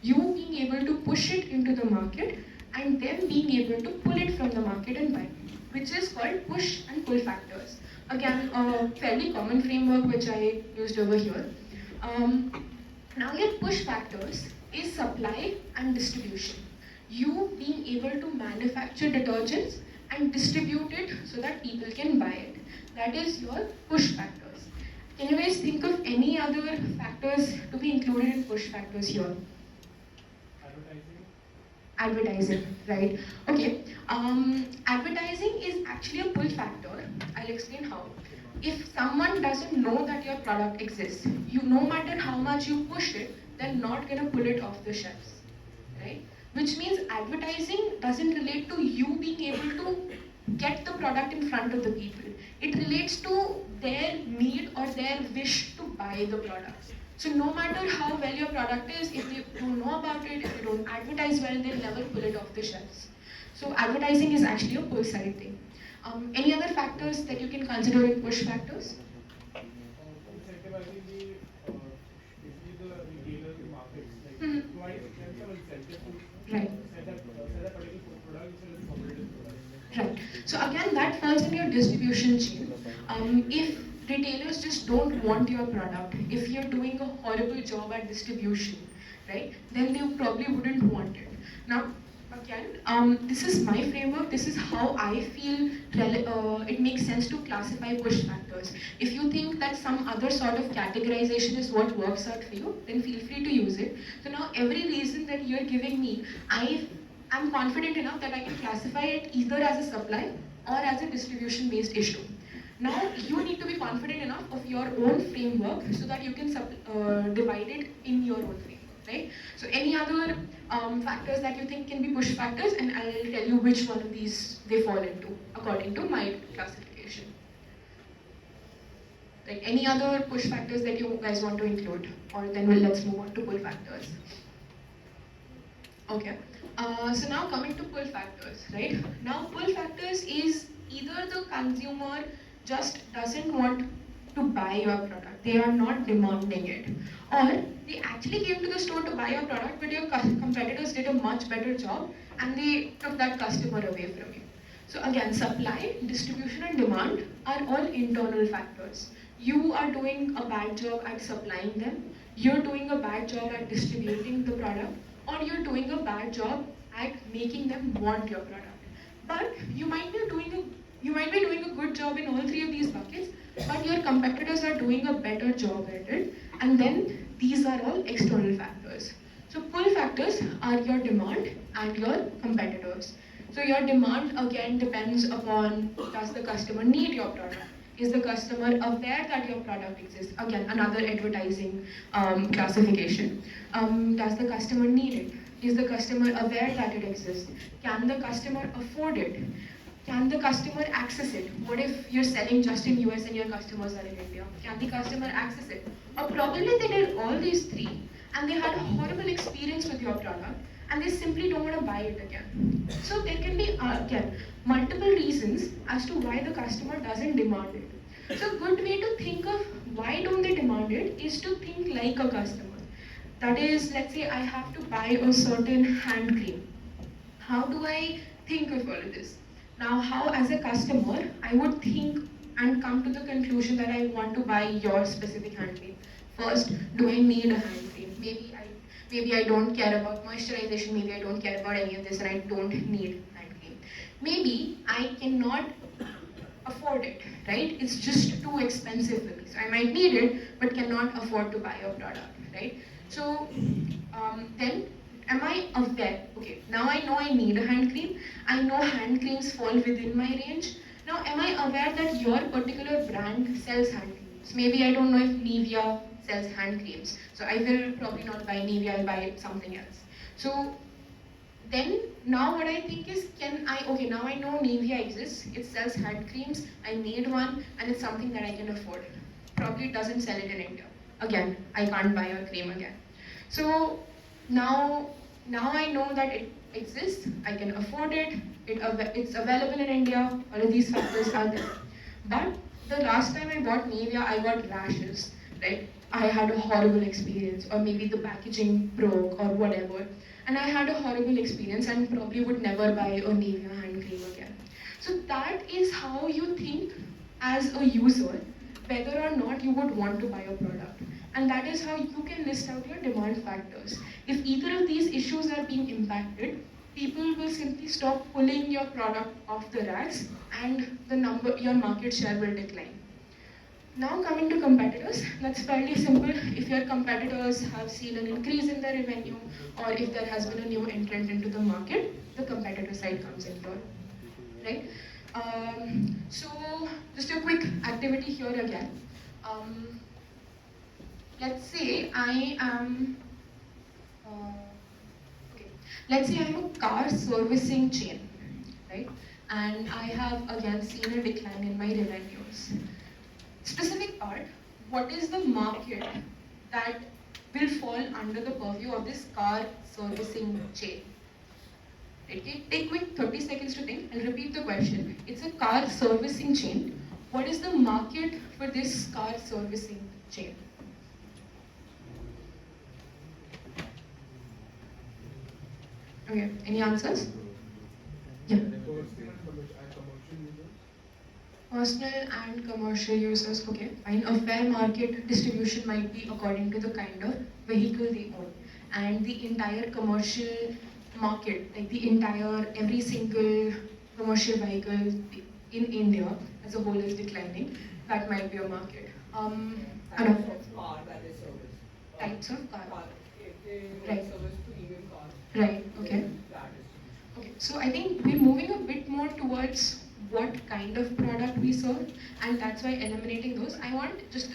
You being able to push it into the market and them being able to pull it from the market and buy, which is called push and pull factors. Again, a fairly common framework which I used over here. Now your push factors is supply and distribution. You being able to manufacture detergents and distribute it so that people can buy it. That is your push factors. Can you guys think of any other factors to be included in push factors here? Advertising, right? Okay. Advertising is actually a pull factor. I'll explain how. If someone doesn't know that your product exists, you no matter how much you push it, they're not gonna pull it off the shelves, right? Which means advertising doesn't relate to you being able to get the product in front of the people. It relates to their need or their wish to buy the product. So no matter how well your product is, if they don't know about it, if they don't advertise well, they'll never pull it off the shelves. So advertising is actually a pull side thing. Any other factors that you can consider in push factors? Incentivizing the basically the retailers, the markets, like providing them some incentive to Right. sell that particular product instead of the competitive product. Right. So again, that falls in your distribution chain. If retailers just don't want your product, if you're doing a horrible job at distribution, right, then they probably wouldn't want it. Now, again, this is my framework. This is how I feel it makes sense to classify push factors. If you think that some other sort of categorization is what works out for you, then feel free to use it. So now every reason that you're giving me, I'm confident enough that I can classify it either as a supply or as a distribution-based issue. Now you need to be confident enough of your own framework so that you can divide it in your own framework. Right? So any other factors that you think can be push factors, and I'll tell you which one of these they fall into according to my classification. Like any other push factors that you guys want to include, or then let's move on to pull factors. Okay. So now coming to pull factors, right? Now pull factors is either the consumer just doesn't want to buy your product, they are not demanding it, or they actually came to the store to buy your product but your competitors did a much better job and they took that customer away from you. So again, supply, distribution and demand are all internal factors. You are doing a bad job at supplying them, you're doing a bad job at distributing the product, or you're doing a bad job at making them want your product. But you might be doing a good job in all three of these buckets, but your competitors are doing a better job at it, and then these are all external factors. So pull factors are your demand and your competitors. So your demand again depends upon, does the customer need your product? Is the customer aware that your product exists? Again, another advertising classification. Does the customer need it? Is the customer aware that it exists? Can the customer afford it? Can the customer access it? What if you're selling just in US and your customers are in India? Can the customer access it? Or probably they did all these three and they had a horrible experience with your product and they simply don't want to buy it again. So there can be, again, multiple reasons as to why the customer doesn't demand it. So a good way to think of why don't they demand it is to think like a customer. That is, let's say I have to buy a certain hand cream. How do I think of all of this? Now, how as a customer, I would think and come to the conclusion that I want to buy your specific hand cream. First, do I need a hand cream? Maybe I don't care about moisturization, maybe I don't care about any of this and I don't need hand cream. Maybe I cannot afford it, right? It's just too expensive for me. So I might need it, but cannot afford to buy your product, right? So then, am I aware? Okay, now I know I need a hand cream. I know hand creams fall within my range. Now, am I aware that your particular brand sells hand creams? Maybe I don't know if Nivea sells hand creams. So I will probably not buy Nivea, I'll buy something else. So then, now what I think is, okay, now I know Nivea exists, it sells hand creams, I need one, and it's something that I can afford. Probably it doesn't sell it in India. Again, I can't buy a cream again. So now I know that it exists, I can afford it, it's available in India, all of these factors are there. But the last time I bought Nivea, I got rashes, right? I had a horrible experience, or maybe the packaging broke or whatever. and I had a horrible experience and probably would never buy a Nivea hand cream again. So that is how you think as a user, whether or not you would want to buy a product. And that is how you can list out your demand factors. If either of these issues are being impacted, people will simply stop pulling your product off the racks and your market share will decline. Now coming to competitors, that's fairly simple. If your competitors have seen an increase in their revenue or if there has been a new entrant into the market, the competitor side comes in here, right? So just a quick activity here again. Let's say I am, let's say I'm a car servicing chain, right? And I have again seen a decline in my revenues. Specific part, what is the market that will fall under the purview of this car servicing chain? Okay, take quick 30 seconds to think and repeat the question. It's a car servicing chain. What is the market for this car servicing chain? Okay, any answers? Yeah. Personal and commercial users, okay, fine. A fair market distribution might be according to the kind of vehicle they own. And the entire commercial market, like the entire, every single commercial vehicle in India as a whole is declining, that might be a market. Types of car that they service. Types of car. If they Right. service premium car. Right, okay. That is. Okay, so I think we're moving a bit more towards what kind of product we serve, and that's why eliminating those. I want just,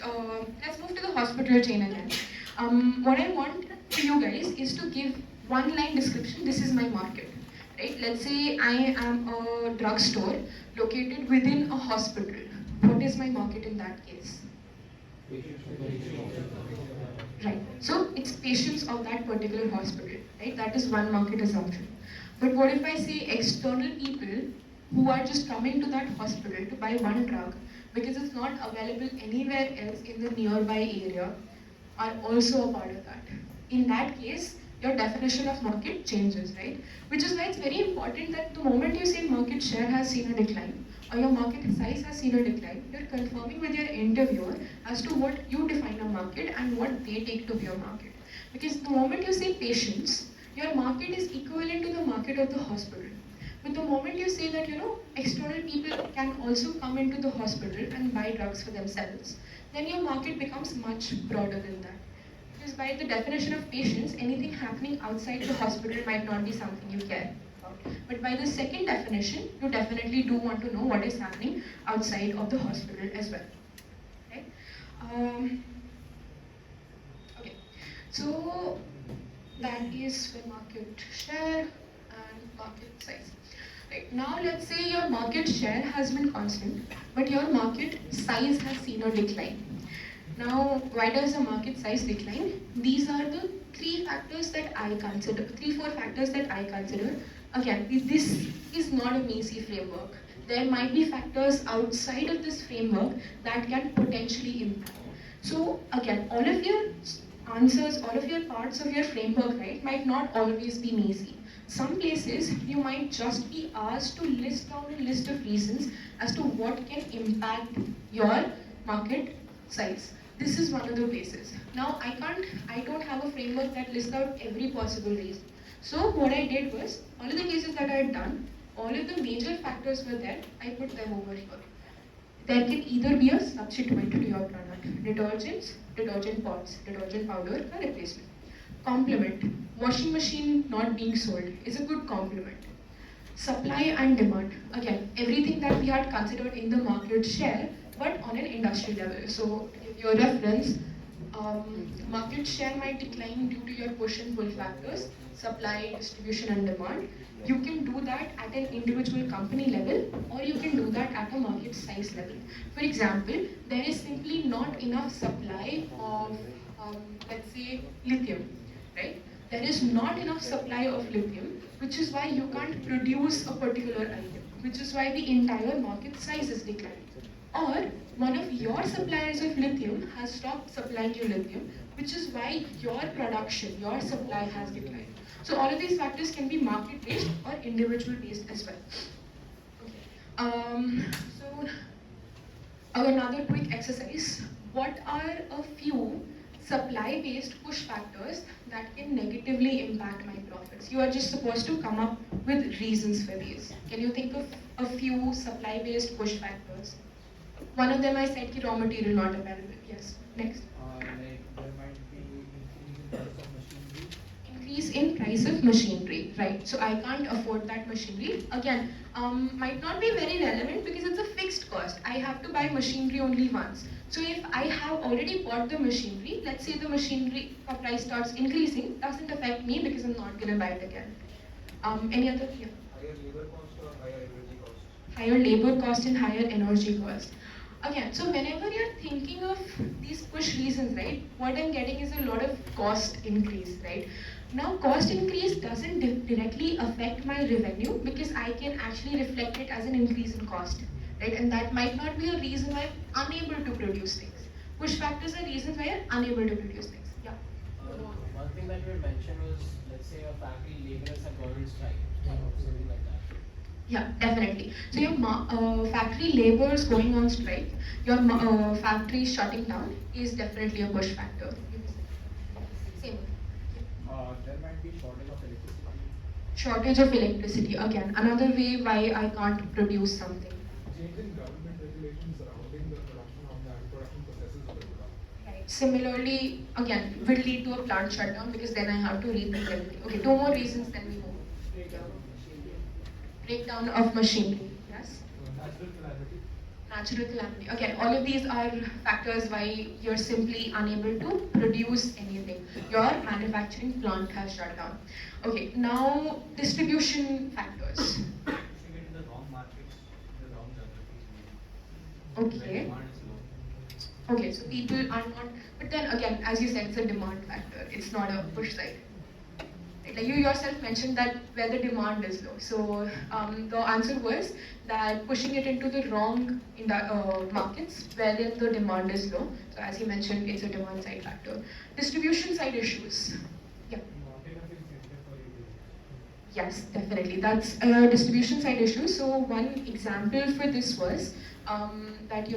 let's move to the hospital chain again. What I want for you guys is to give one line description. This is my market, right? Let's say I am a drugstore located within a hospital. What is my market in that case? Right, so it's patients of that particular hospital, right? That is one market assumption. But what if I say external people who are just coming to that hospital to buy one drug because it's not available anywhere else in the nearby area are also a part of that? In that case, your definition of market changes, right? Which is why it's very important that the moment you say market share has seen a decline or your market size has seen a decline, you're confirming with your interviewer as to what you define a market and what they take to be a market. Because the moment you say patients, your market is equivalent to the market of the hospital. But the moment you say that, external people can also come into the hospital and buy drugs for themselves, then your market becomes much broader than that. Because by the definition of patients, anything happening outside the hospital might not be something you care about. But by the second definition, you definitely do want to know what is happening outside of the hospital as well. Right? Okay, so that is for market share and market size. Right. Now let's say your market share has been constant, but your market size has seen a decline. Now, why does the market size decline? These are the three factors that I consider, 3-4 factors that I consider. Again, this is not a Macy framework. There might be factors outside of this framework that can potentially impact. So again, all of your answers, all of your parts of your framework, right, might not always be Macy. Some places you might just be asked to list down a list of reasons as to what can impact your market size. This is one of the places. Now I don't have a framework that lists out every possible reason. So what I did was, all of the cases that I had done, all of the major factors were there, I put them over here. There can either be a substituent to your product. Detergents, detergent pods, detergent powder, a replacement. Complement, washing machine not being sold is a good complement. Supply and demand, again, everything that we had considered in the market share, but on an industry level. So to give you a reference, market share might decline due to your push and pull factors, supply, distribution and demand. You can do that at an individual company level, or you can do that at a market size level. For example, there is simply not enough supply of, let's say, lithium, right? There is not enough supply of lithium, which is why you can't produce a particular item, which is why the entire market size is declining. Or one of your suppliers of lithium has stopped supplying you lithium, which is why your production, your supply has declined. So all of these factors can be market-based or individual-based as well. Okay. So another quick exercise. What are a few supply-based push factors that can negatively impact my profits? You are just supposed to come up with reasons for these. Can you think of a few supply-based push factors? One of them I said ki raw material not available. Yes. Next. Like there might be increase Increase in price of machinery. in price of machinery, right? So I can't afford that machinery. Again, might not be very relevant because it's a fixed cost. I have to buy machinery only once. So if I have already bought the machinery, let's say the machinery price starts increasing, doesn't affect me because I'm not gonna buy it again. Any other? Yeah. Higher labor cost or higher energy cost? Higher labor cost and higher energy cost. Again, so whenever you're thinking of these push reasons, right, what I'm getting is a lot of cost increase, right? Now, cost increase doesn't directly affect my revenue because I can actually reflect it as an increase in cost, right? And that might not be a reason why I'm unable to produce things. Push factors are reasons why I'm unable to produce things. Yeah. One thing that you had mentioned was, let's say, your factory laborers have gone on strike, something like that. Yeah, definitely. So your factory laborers going on strike, your factory shutting down is definitely a push factor. Same. There might be shortage of electricity. Shortage of electricity, again, another way why I can't produce something. Change in government regulations surrounding the production of the production processes of the product. Right. Similarly, again, will lead to a plant shutdown because then I have to rebuild everything. Okay, two more reasons, then we move. Breakdown of machinery. Yes. Natural calamity. Natural calamity. Again, all of these are factors why you're simply unable to produce anything. Your manufacturing plant has shut down. Okay, now distribution factors. Pushing it in the wrong markets, the wrong geographies. Okay. Where demand is low. Okay, so people are not, but then again, as you said, it's a demand factor. It's not a push side. Like you yourself mentioned that where the demand is low. So the answer was that pushing it into the wrong markets wherein the demand is low. So as you mentioned, it's a demand side factor. Distribution side issues. Yeah. Maintenance is sensitive for you. Yes, definitely. That's a distribution side issue. So one example for this was that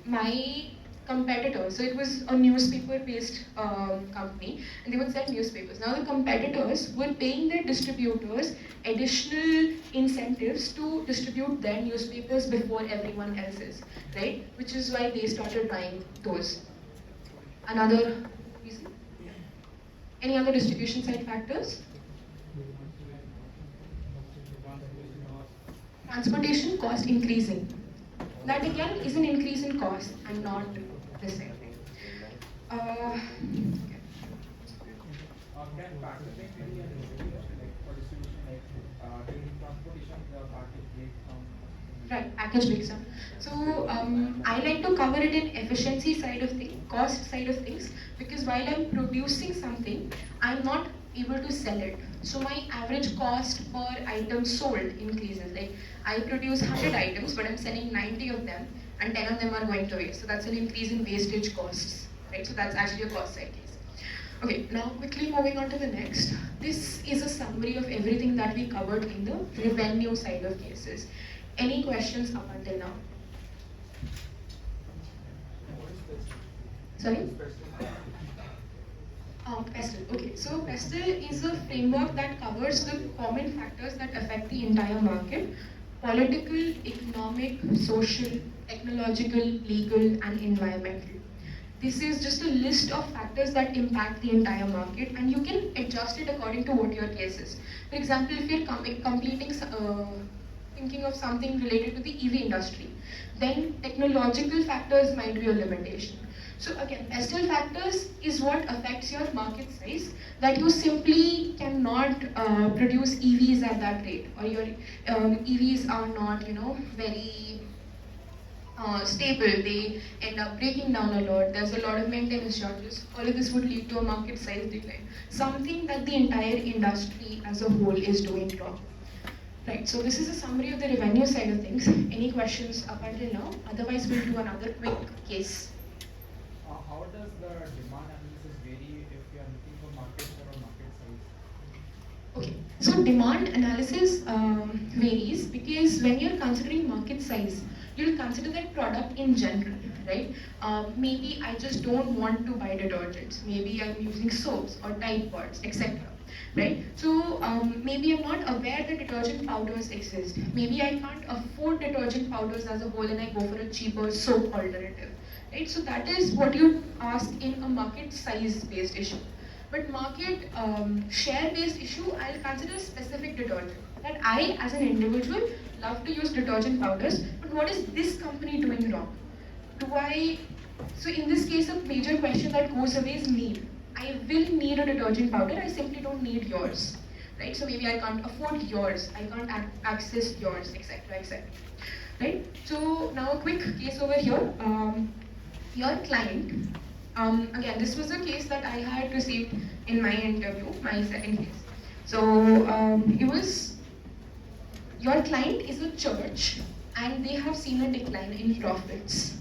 my competitor. So it was a newspaper-based company, and they would sell newspapers. Now the competitors were paying their distributors additional incentives to distribute their newspapers before everyone else's, right? Which is why they started buying those. Another reason? Any other distribution side factors? Transportation cost increasing. That again is an increase in cost and not the same thing. Okay. Can packaging be an issue like for distribution, like during transportation, the package breaks down? Right, package breaks down. So I like to cover it in efficiency side of things, cost side of things, because while I'm producing something, I'm not able to sell it. So my average cost per item sold increases. Like I produce 100 items, but I'm selling 90 of them, and 10 of them are going to waste. So that's an increase in wastage costs, right? So that's actually a cost side case. Okay, now quickly moving on to the next. This is a summary of everything that we covered in the revenue side of cases. Any questions up until now? Sorry? PESTLE. Okay, so PESTLE is a framework that covers the common factors that affect the entire market: political, economic, social, technological, legal, and environmental. This is just a list of factors that impact the entire market, and you can adjust it according to what your case is. For example, if you're thinking of something related to the EV industry, then technological factors might be a limitation. So again, PESTLE factors is what affects your market size, that you simply cannot produce EVs at that rate, or your EVs are not, very stable. They end up breaking down a lot. There's a lot of maintenance charges. All of this would lead to a market size decline. Something that the entire industry as a whole is doing wrong. Right, so this is a summary of the revenue side of things. Any questions up until now? Otherwise, we'll do another quick case. How does the demand analysis vary So demand analysis varies because when you're considering market size, you'll consider that product in general, right? Maybe I just don't want to buy detergents. Maybe I'm using soaps or Tide pods, etc. Right? So maybe I'm not aware that detergent powders exist. Maybe I can't afford detergent powders as a whole, and I go for a cheaper soap alternative. Right? So that is what you ask in a market size based issue. But market share based issue, I'll consider specific detergent. That I, as an individual, love to use detergent powders, but what is this company doing wrong? Do I, so in this case, a major question that goes away is need. I will need a detergent powder, I simply don't need yours. Right? So maybe I can't afford yours, I can't access yours, etc. etc. Right? So now a quick case over here. Your client, again, this was a case that I had received in my interview, my second case. So it was, your client is a church and they have seen a decline in profits.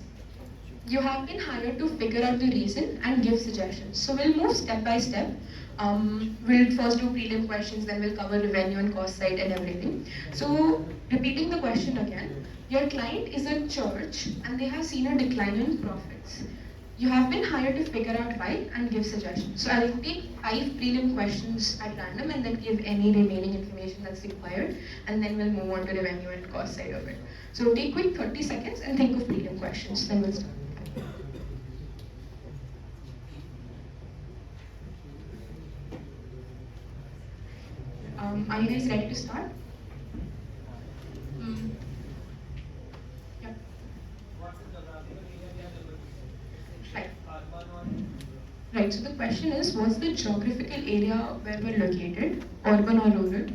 You have been hired to figure out the reason and give suggestions. So we'll move step by step. We'll first do prelim questions, then we'll cover revenue and cost side and everything. So repeating the question again, your client is a church and they have seen a decline in profits. You have been hired to figure out why and give suggestions. So I'll take 5 prelim questions at random and then give any remaining information that's required, and then we'll move on to revenue and cost side of it. So take quick 30 seconds and think of prelim questions, then we'll start. Are you guys ready to start? Yep. Right. Right, so the question is, what's the geographical area where we're located, urban or rural?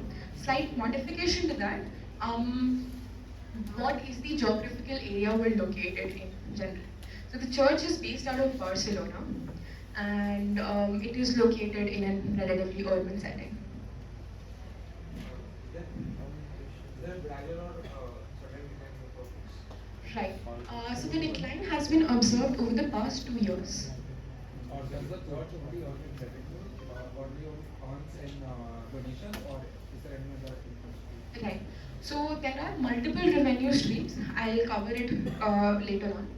Slight modification to that, what is the geographical area we're located in general? So the church is based out of Barcelona, and it is located in a relatively urban setting. Right. So the decline has been observed over the past 2 years. Or does the church only earn in revenue, only earns in donations, or is there any other income stream? Right. So there are multiple revenue streams. I'll cover it later on.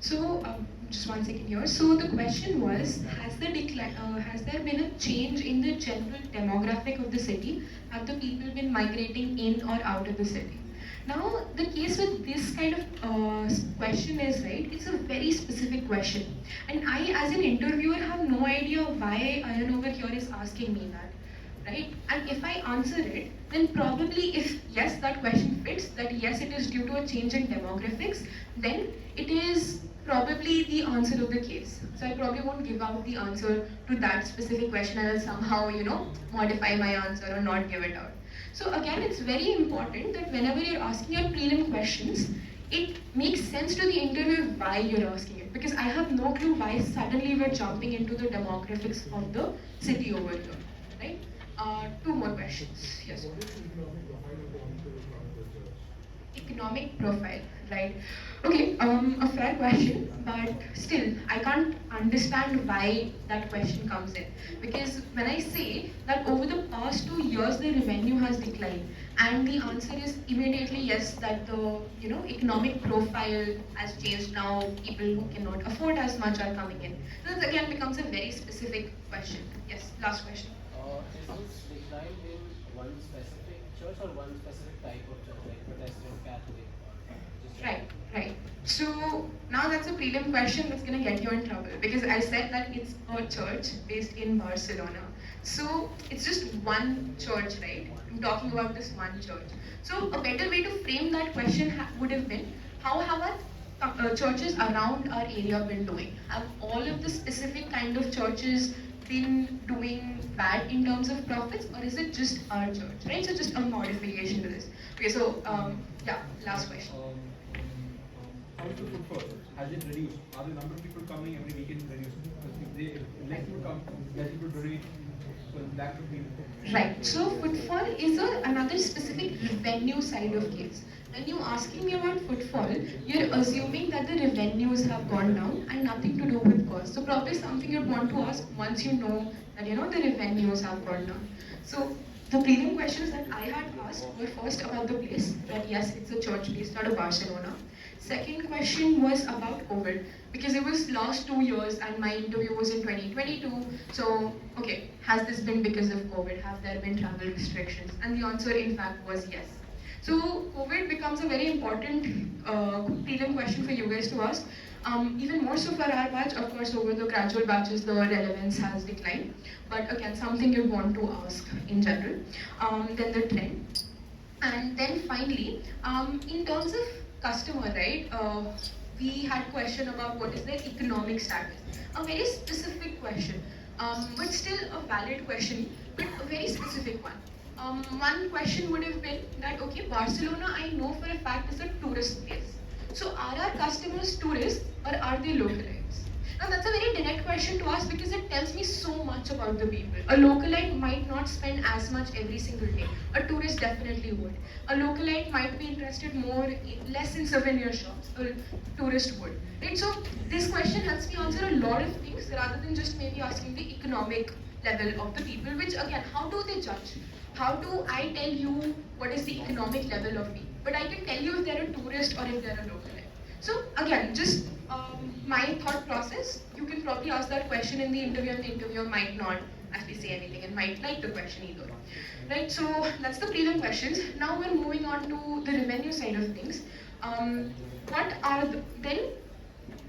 So, just 1 second here. So the question was, has there been a change in the general demographic of the city? Have the people been migrating in or out of the city? Now, the case with this kind of question is, right, it's a very specific question. And I, as an interviewer, have no idea why Ayan over here is asking me that. Right? And if I answer it, then probably if yes, that question fits, that yes, it is due to a change in demographics, then it is probably the answer of the case. So I probably won't give out the answer to that specific question and I'll somehow, modify my answer or not give it out. So again, it's very important that whenever you're asking your prelim questions, it makes sense to the interviewer why you're asking it. Because I have no clue why suddenly we're jumping into the demographics of the city over here, right? 2 more questions. Yes. What is the economic profile of the people who come to the church? Economic profile, right? Okay, a fair question, but still, I can't understand why that question comes in. Because when I say that over the past 2 years the revenue has declined, and the answer is immediately yes, that the economic profile has changed now, people who cannot afford as much are coming in. So this again becomes a very specific question. Yes, last question. Is this decline in one specific church or one specific type of church, like Protestant, Catholic? Right, right. So now that's a prelim question that's gonna get you in trouble because I said that it's a church based in Barcelona. So it's just one church, right? I'm talking about this one church. So a better way to frame that question would have been, how have our churches around our area been doing? Have all of the specific kind of churches been doing bad in terms of profits, or is it just our church, right? So just a modification to this. Okay, so yeah, last question. How is the footfall? Has it reduced? Are the number of people coming every weekend reduced? Because if less people come, less people donate, So that would be Right. So footfall is another specific revenue side of case. When you're asking me about footfall, you're assuming that the revenues have gone down and nothing to do with cost. So probably something you'd want to ask once you know that the revenues have gone down. So the prelim questions that I had asked were first about the place, that yes, it's a church based out of Barcelona. Second question was about COVID, because it was last 2 years and my interview was in 2022. So, okay, has this been because of COVID? Have there been travel restrictions? And the answer, in fact, was yes. So, COVID becomes a very important prelim question for you guys to ask. Even more so for our batch, of course, over the graduate batches, the relevance has declined. But again, something you want to ask in general. Then the trend. And then finally, in terms of customer, right, we had question about what is their economic status. A very specific question, but still a valid question, but a very specific one. One question would have been that, okay, Barcelona I know for a fact is a tourist place. So are our customers tourists or are they localites? Now that's a very direct question to ask because it tells me so much about the people. A localite might not spend as much every single day. A tourist definitely would. A localite might be interested less in souvenir shops. A tourist would. Right? So this question helps me answer a lot of things rather than just maybe asking the economic level of the people, which again, how do they judge? How do I tell you what is the economic level of me? But I can tell you if they're a tourist or if they're a localite. So again, just my thought process, you can probably ask that question in the interview and the interviewer might not actually say anything and might like the question either. Right, so that's the prelim questions. Now we're moving on to the revenue side of things. Then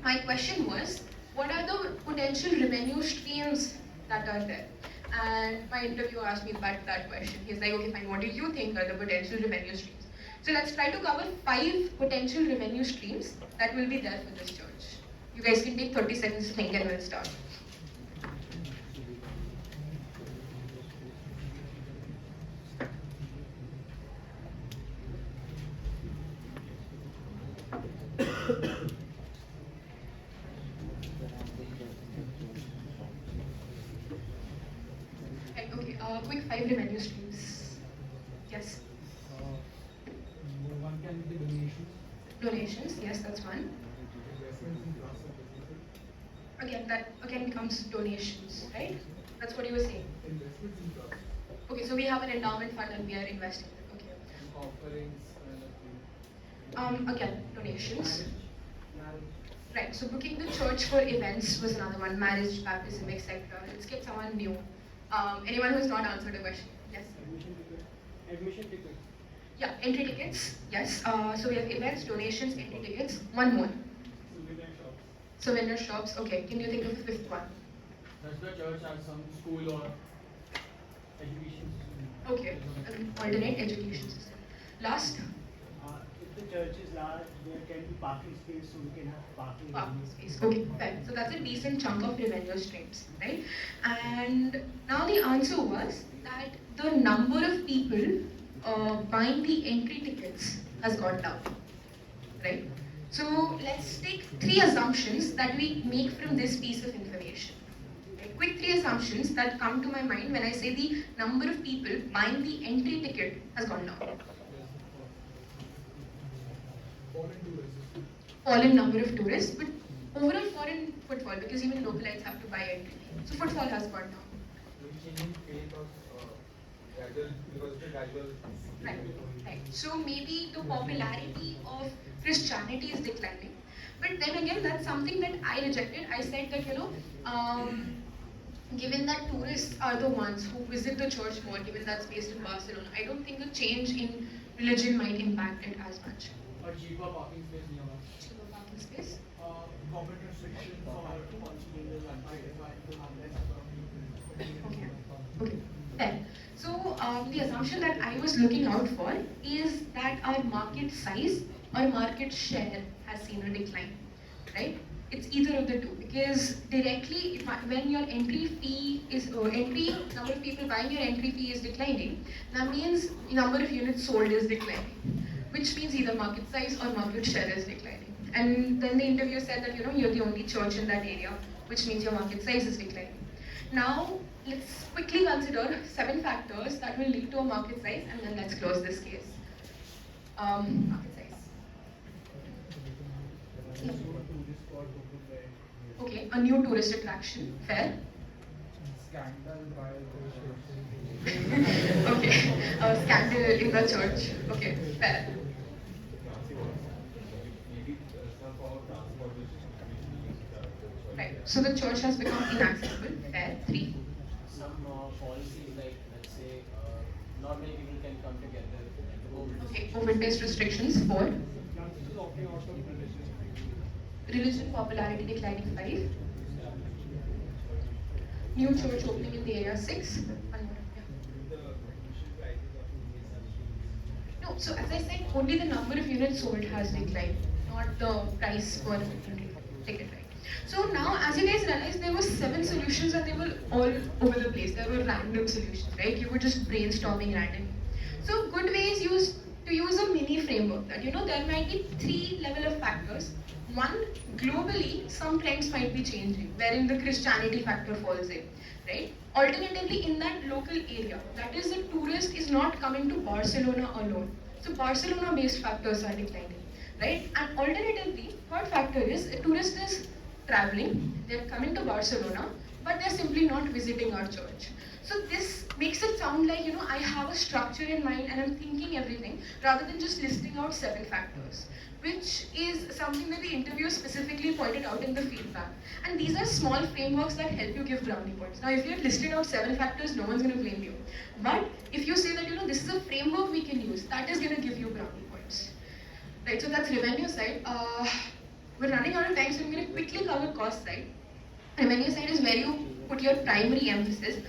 my question was, what are the potential revenue streams that are there? And my interviewer asked me that question. He's like, okay, fine, what do you think are the potential revenue streams? So let's try to cover 5 potential revenue streams that will be there for this church. You guys can take 30 seconds to think and we'll start. Right, okay, quick 5 revenue streams. Yes? One can be donations, Donations, yes, that's one. investments in trusts and businesses, That again becomes donations, right? That's what you were saying. investments in trusts, Okay, so we have an endowment fund and we are investing in it. Okay. offerings, kind of thing. Again, donations. Marriage. Right, so booking the church for events was another one. Marriage, baptism, etc. Let's get someone new. Anyone who's not answered a question? Yes? Admission ticket. Admission ticket. Yeah, entry tickets. Yes. So we have events, donations, entry tickets. One more. Souvenir shops. Souvenir shops. Okay, can you think of the 5th one? Does the church have some school or education system? Okay, alternate education system. Last, If the church is large, there can be parking space, so we can have parking. parking space. Okay, fair. So that's a decent chunk of revenue streams, right? And now the answer was that the number of people buying the entry tickets has gone down, right? So let's take 3 assumptions that we make from this piece of information. Right? Quick 3 assumptions that come to my mind when I say the number of people buying the entry ticket has gone down. Foreign tourists. Fallen number of tourists, but overall foreign footfall, because even localites have to buy entry. So footfall has gone down. changing pace of gradual, because it's a gradual. Right, right. So maybe the popularity of Christianity is declining. But then again, that's something that I rejected. I said that, given that tourists are the ones who visit the church more, given that's based in Barcelona, I don't think a change in religion might impact it as much. Or cheaper parking space nearby. Cheaper parking space. Government restriction for consuming Okay. Okay. Then, so the assumption that I was looking out for is that our market size or market share has seen a decline, right? It's either of the two, because directly, when your entry fee is number of people buying your entry fee is declining, that means number of units sold is declining, which means either market size or market share is declining. And then the interviewer said that you're the only church in that area, which means your market size is declining. Now, let's quickly consider 7 factors that will lead to a market size, and then let's close this case. Market size. Yeah. Okay, a new tourist attraction. Fair. Scandal by Okay, a scandal in the church. Okay, fair. Right. So the church has become inaccessible. Fair. 3. Some policies like, let's say, not many people can come together, like the COVID Okay, restrictions. COVID-based restrictions. 4. Chances of opting out of religion. Religion popularity declining. 5. New church opening in the area. 6. One more. Yeah. No, so as I said, only the number of units sold has declined, not the price per ticket, right? So now, as you guys realize, there were 7 solutions and they were all over the place. There were random solutions, right? You were just brainstorming randomly. So good way is to use a mini framework that, there might be 3 level of factors. One, globally, some trends might be changing, wherein the Christianity factor falls in, right? Alternatively, in that local area, that is, the tourist is not coming to Barcelona alone. So Barcelona-based factors are declining, right? And alternatively, third factor is a tourist is traveling, they're coming to Barcelona, but they're simply not visiting our church. So this makes it sound like, I have a structure in mind and I'm thinking everything, rather than just listing out 7 factors, which is something that the interviewer specifically pointed out in the feedback. And these are small frameworks that help you give brownie points. Now, if you had listed out 7 factors, no one's going to blame you. But if you say that, this is a framework we can use, that is going to give you brownie points. Right, so that's revenue side. We're running out of time, so I'm going to quickly cover cost side. Revenue side is where you put your primary emphasis.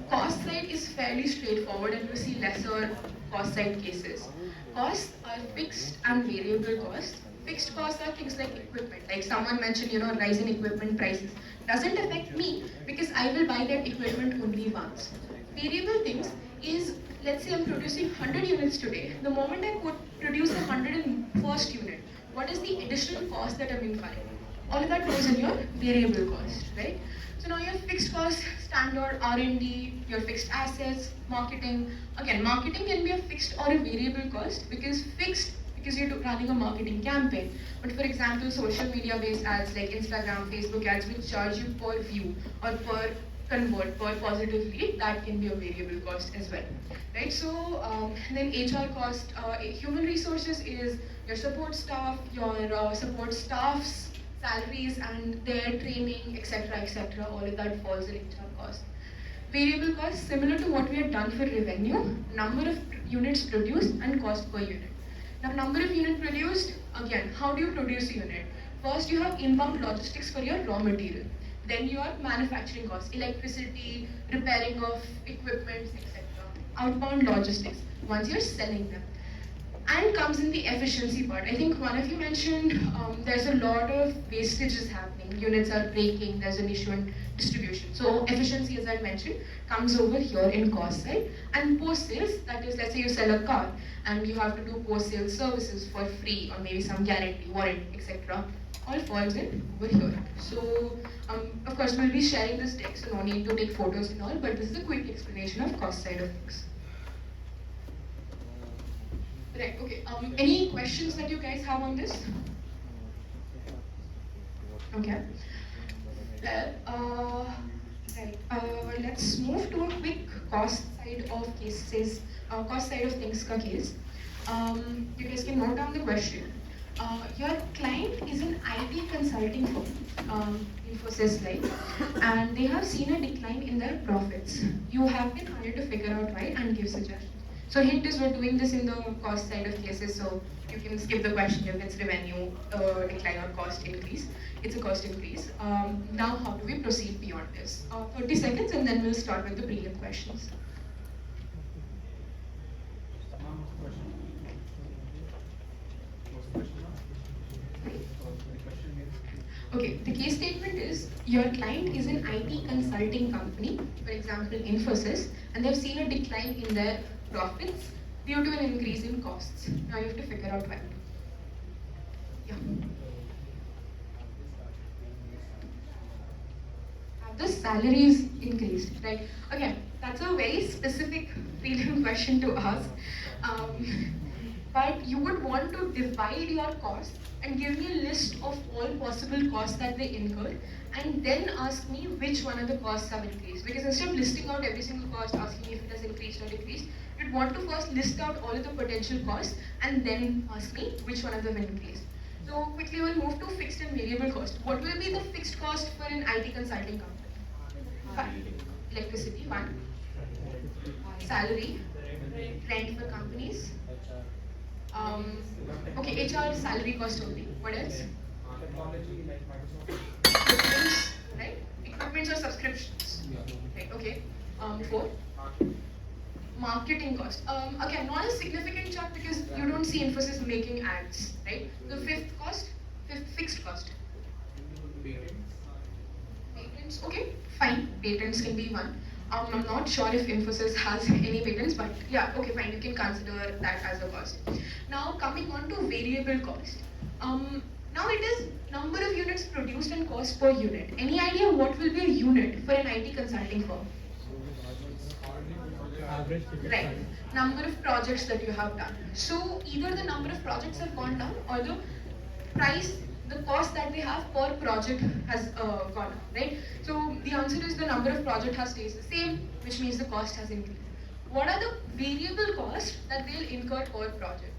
Cost side is fairly straightforward and you see lesser cost side cases. Costs are fixed and variable costs. Fixed costs are things like equipment. Like someone mentioned, rise in equipment prices. Doesn't affect me because I will buy that equipment only once. Variable things is, let's say I'm producing 100 units today. The moment I produce the 101st unit, what is the additional cost that I'm incurring? All of that goes in your variable cost, right? So now your fixed cost, standard R&D, your fixed assets, marketing. Again, marketing can be a fixed or a variable cost because fixed because you're running a marketing campaign. But for example, social media based ads like Instagram, Facebook ads which charge you per view or per convert, per positive lead, that can be a variable cost as well, right? So then HR cost, human resources is your support staff, your support staff's salaries and their training, etc., all of that falls in HR cost. Variable cost, similar to what we had done for revenue, number of units produced and cost per unit. Now, number of units produced, again, how do you produce a unit? First, you have inbound logistics for your raw material. Then your manufacturing costs, electricity, repairing of equipment, etc. Outbound logistics, once you're selling them. And comes in the efficiency part. I think one of you mentioned there's a lot of wastages happening. Units are breaking, there's an issue in distribution. So efficiency, as I mentioned, comes over here in cost side. And post-sales, that is, let's say you sell a car and you have to do post-sales services for free or maybe some guarantee, warranty, etc. All falls in over here. So, of course, we'll be sharing this deck, so no need to take photos and all, but this is a quick explanation of cost side of things. Right, okay. Any questions that you guys have on this? Okay. Well, right. Let's move to a quick cost side of cases, cost side of things ka case. You guys can note down the question. Your client is an IT consulting firm, Infosys like, and they have seen a decline in their profits. You have been hired to figure out why and give suggestions. So hint is we're doing this in the cost side of cases, so you can skip the question if it's revenue decline or cost increase. It's a cost increase. Now how do we proceed beyond this? 30 seconds and then we'll start with the prelim questions. Okay, the case statement is your client is an IT consulting company, for example Infosys, and they've seen a decline in their profits due to an increase in costs. Now you have to figure out why. Yeah. have the salaries increased, right? Again, that's a very specific freedom question to ask. But you would want to divide your costs and give me a list of all possible costs that they incurred, and then ask me which one of the costs have increased. Because instead of listing out every single cost, asking if it has increased or decreased, you'd want to first list out all of the potential costs and then ask me which one of them increased. So quickly we'll move to fixed and variable cost. What will be the fixed cost for an IT consulting company? Fine. Electricity, one. Salary, rent for companies. Okay, HR salary cost only. What else? Technology like Microsoft. Equipments, right? Equipments or subscriptions. Right, okay. Four. Marketing cost. Again, not a significant chunk because you don't see Infosys making ads, right? The fixed cost. Patents, okay, fine. Patents can be one. I'm not sure if Infosys has any patents, but yeah, okay, fine. You can consider that as a cost. Now coming on to variable cost. Now it is number of units produced and cost per unit. Any idea what will be a unit for an IT consulting firm? Average ticket Right. size. Number of projects that you have done. So either the number of projects have gone down or the price, the cost that they have per project has gone up, right? So the answer is the number of project has stayed the same, which means the cost has increased. What are the variable costs that they'll incur per project?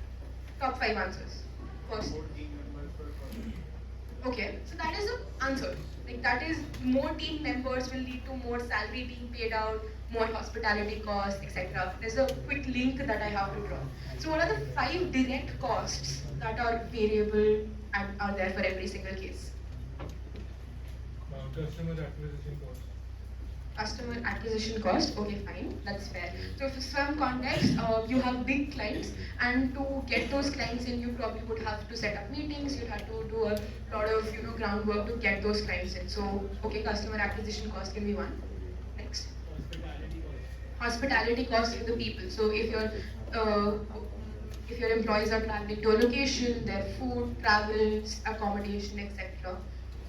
Top 5 answers. First. Okay, so that is the answer. Like that is more team members will lead to more salary being paid out, more hospitality costs, etc. There's a quick link that I have to draw. So what are the 5 direct costs that are variable and are there for every single case? Customer acquisition cost. Customer acquisition cost, okay, fine, that's fair. So for some context, you have big clients, and to get those clients in, you probably would have to set up meetings, you'd have to do a lot of groundwork to get those clients in. So, okay, customer acquisition cost can be one. Next. Hospitality cost to the people. So if your employees are traveling to a location, their food, travels, accommodation, etc.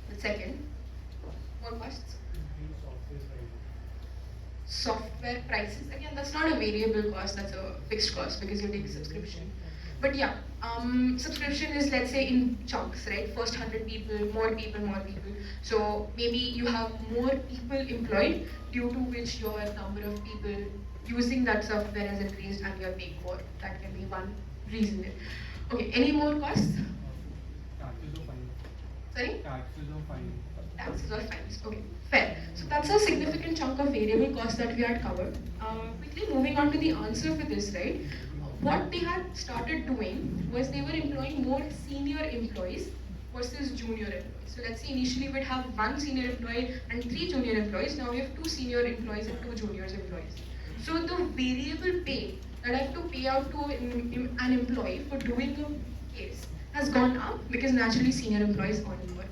The second. More costs? Software prices, again, that's not a variable cost, that's a fixed cost because you take a subscription. But yeah, subscription is, let's say, in chunks, right? First 100 people, more people, more people. So maybe you have more people employed, due to which your number of people using that software has increased and you're paying more. That can be one reason. Okay, any more costs? Taxes or fines. Sorry? Taxes or fines. Taxes or fines. Okay, fair. So that's a significant chunk of variable costs that we had covered. Quickly moving on to the answer for this, right? What they had started doing was they were employing more senior employees versus junior employees. So let's say initially we'd have 1 senior employee and 3 junior employees. Now we have 2 senior employees and 2 junior employees. So the variable pay that I have to pay out to an employee for doing a case has gone up because naturally senior employees earn more.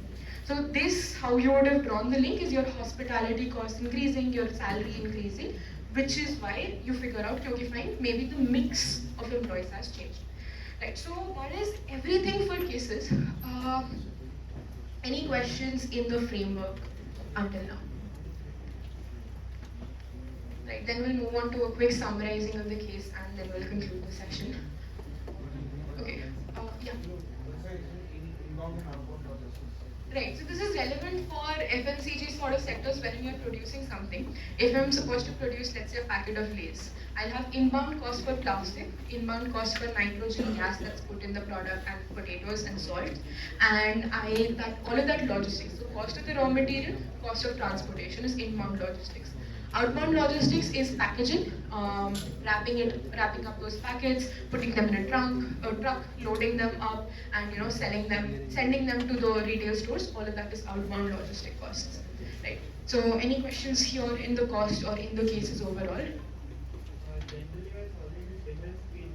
So this, how you would have drawn the link, is your hospitality cost increasing, your salary increasing, which is why you figure out, okay, fine, maybe the mix of employees has changed. Right, so that is everything for cases. Any questions in the framework until now? Right, then we'll move on to a quick summarizing of the case and then we'll conclude the section. Okay, yeah. Right, so this is relevant for FMCG sort of sectors when you're producing something. If I'm supposed to produce, let's say, a packet of Lay's, I'll have inbound cost for plastic, inbound cost for nitrogen gas that's put in the product and potatoes and salt, and all of that logistics. So cost of the raw material, cost of transportation is inbound logistics. Outbound logistics is packaging, wrapping up those packets, putting them in a truck, loading them up, and selling them, sending them to the retail stores. All of that is outbound logistic costs, right? So, any questions here in the cost or in the cases overall? Generally, when solving this difference between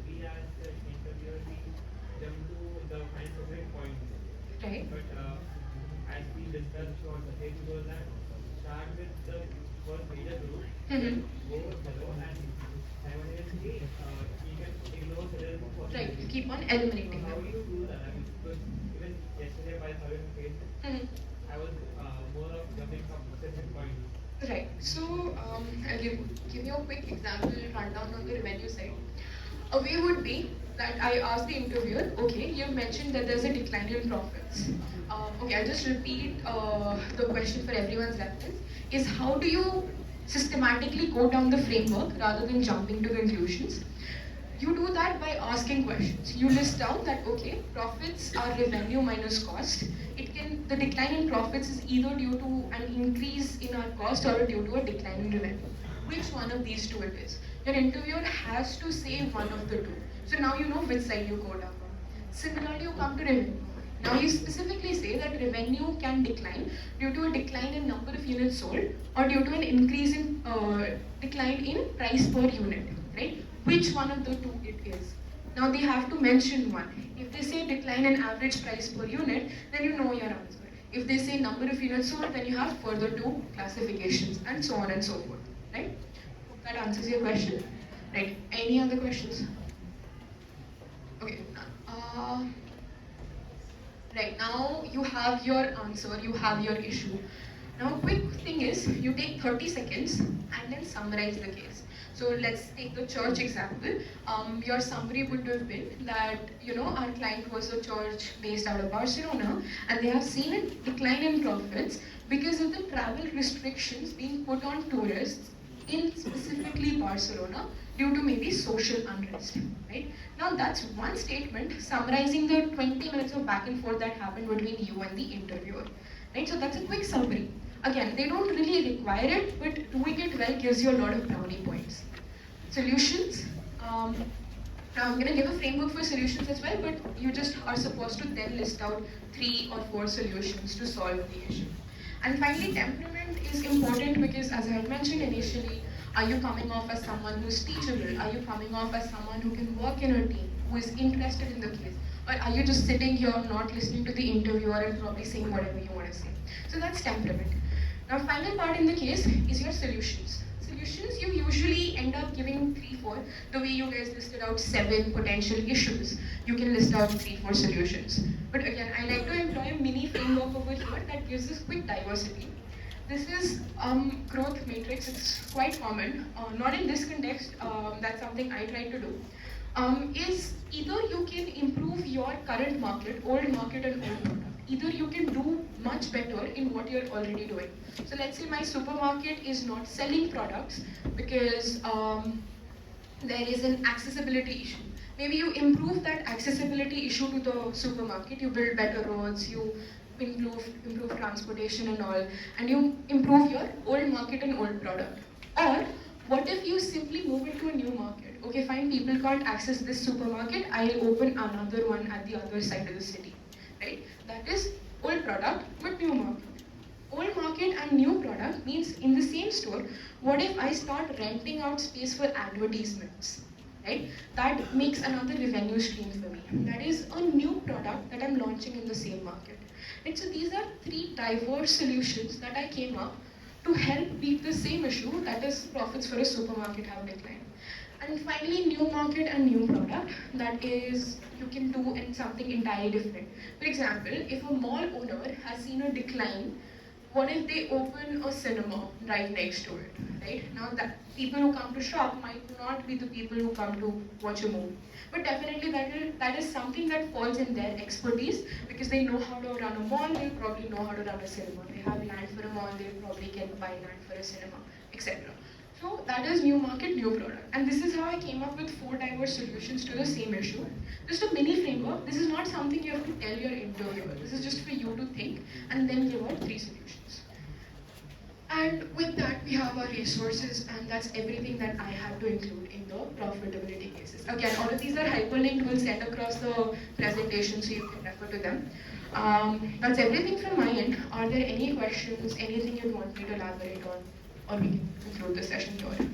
we as the interviewer, we jump to the find specific points. Right. But as we discussed on the page goes that start with the first major group, Mm-hmm. go below and simultaneously you can ignore certain points. Right. Keep on eliminating How them. do you do that? I mean, because even yesterday by solving a case, Mm-hmm. I was more of jumping from specific Right. So I'll give you a quick example rundown on the revenue side. A way would be that I ask the interviewer, okay, you mentioned that there's a decline in profits. Okay, I'll just repeat the question for everyone's reference. Is how do you systematically go down the framework rather than jumping to conclusions? You do that by asking questions. You list down that okay, profits are revenue minus cost. The decline in profits is either due to an increase in our cost or due to a decline in revenue. Which one of these two it is? Your interviewer has to say one of the two. So now you know which side you go down. Similarly, you come to revenue. Now you specifically say that revenue can decline due to a decline in number of units sold or due to an increase in decline in price per unit, right? Which one of the two it is? Now they have to mention one. If they say decline in average price per unit, then you know your answer. If they say number of units sold, then you have further two classifications and so on and so forth, right? Hope that answers your question. Right? Any other questions? Okay. Right, now you have your answer, you have your issue. Now, quick thing is, you take 30 seconds and then summarize the case. So let's take the church example. Your summary would have been that, our client was a church based out of Barcelona and they have seen a decline in profits because of the travel restrictions being put on tourists in specifically Barcelona due to maybe social unrest, right? Now that's one statement summarizing the 20 minutes of back and forth that happened between you and the interviewer, right? So that's a quick summary. Again, they don't really require it, but doing it well gives you a lot of brownie points. Solutions. Now I'm going to give a framework for solutions as well, but you just are supposed to then list out 3 or 4 solutions to solve the issue. And finally, temperament is important because, as I had mentioned initially, are you coming off as someone who's teachable? Are you coming off as someone who can work in a team, who is interested in the case? Or are you just sitting here not listening to the interviewer and probably saying whatever you want to say? So that's temperament. Now, final part in the case is your solutions. Solutions, you usually end up giving 3, 4. The way you guys listed out 7 potential issues, you can list out 3, 4 solutions. But again, I like to employ a mini framework over here that gives us quick diversity. This is growth matrix. It's quite common. Not in this context. That's something I try to do. Is either you can improve your current market, old market and old product. Either you can do much better in what you're already doing. So let's say my supermarket is not selling products because there is an accessibility issue. Maybe you improve that accessibility issue to the supermarket, you build better roads, you improve transportation and all, and you improve your old market and old product. Or what if you simply move into a new market? Okay, fine, people can't access this supermarket, I'll open another one at the other side of the city, right? That is old product but new market. Old market and new product means in the same store, what if I start renting out space for advertisements? Right? That makes another revenue stream for me. That is a new product that I'm launching in the same market. And so these are 3 diverse solutions that I came up to help beat the same issue, that is profits for a supermarket have declined. And finally, new market and new product, that is you can do in something entirely different. For example, if a mall owner has seen a decline, what if they open a cinema right next to it, right? Now that people who come to shop might not be the people who come to watch a movie. But definitely that is something that falls in their expertise because they know how to run a mall, they probably know how to run a cinema. They have land for a mall, they probably can buy land for a cinema, etc. So that is new market, new product. And this is how I came up with 4 diverse solutions to the same issue. Just a mini framework. This is not something you have to tell your interviewer. This is just for you to think and then give out 3 solutions. And with that, we have our resources, and that's everything that I had to include in the profitability cases. Again, all of these are hyperlinked. We'll send across the presentation so you can refer to them. That's everything from my end. Are there any questions, anything you'd want me to elaborate on? Or we can conclude the session here.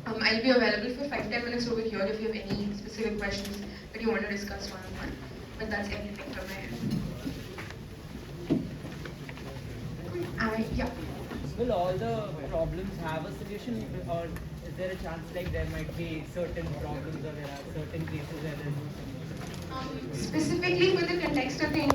I'll be available for 5-10 minutes over here if you have any specific questions that you want to discuss one-on-one. But that's everything from my end. Yeah. Will all the problems have a solution, or is there a chance like there might be certain problems or there are certain cases where there's no solution? Specifically for the context of the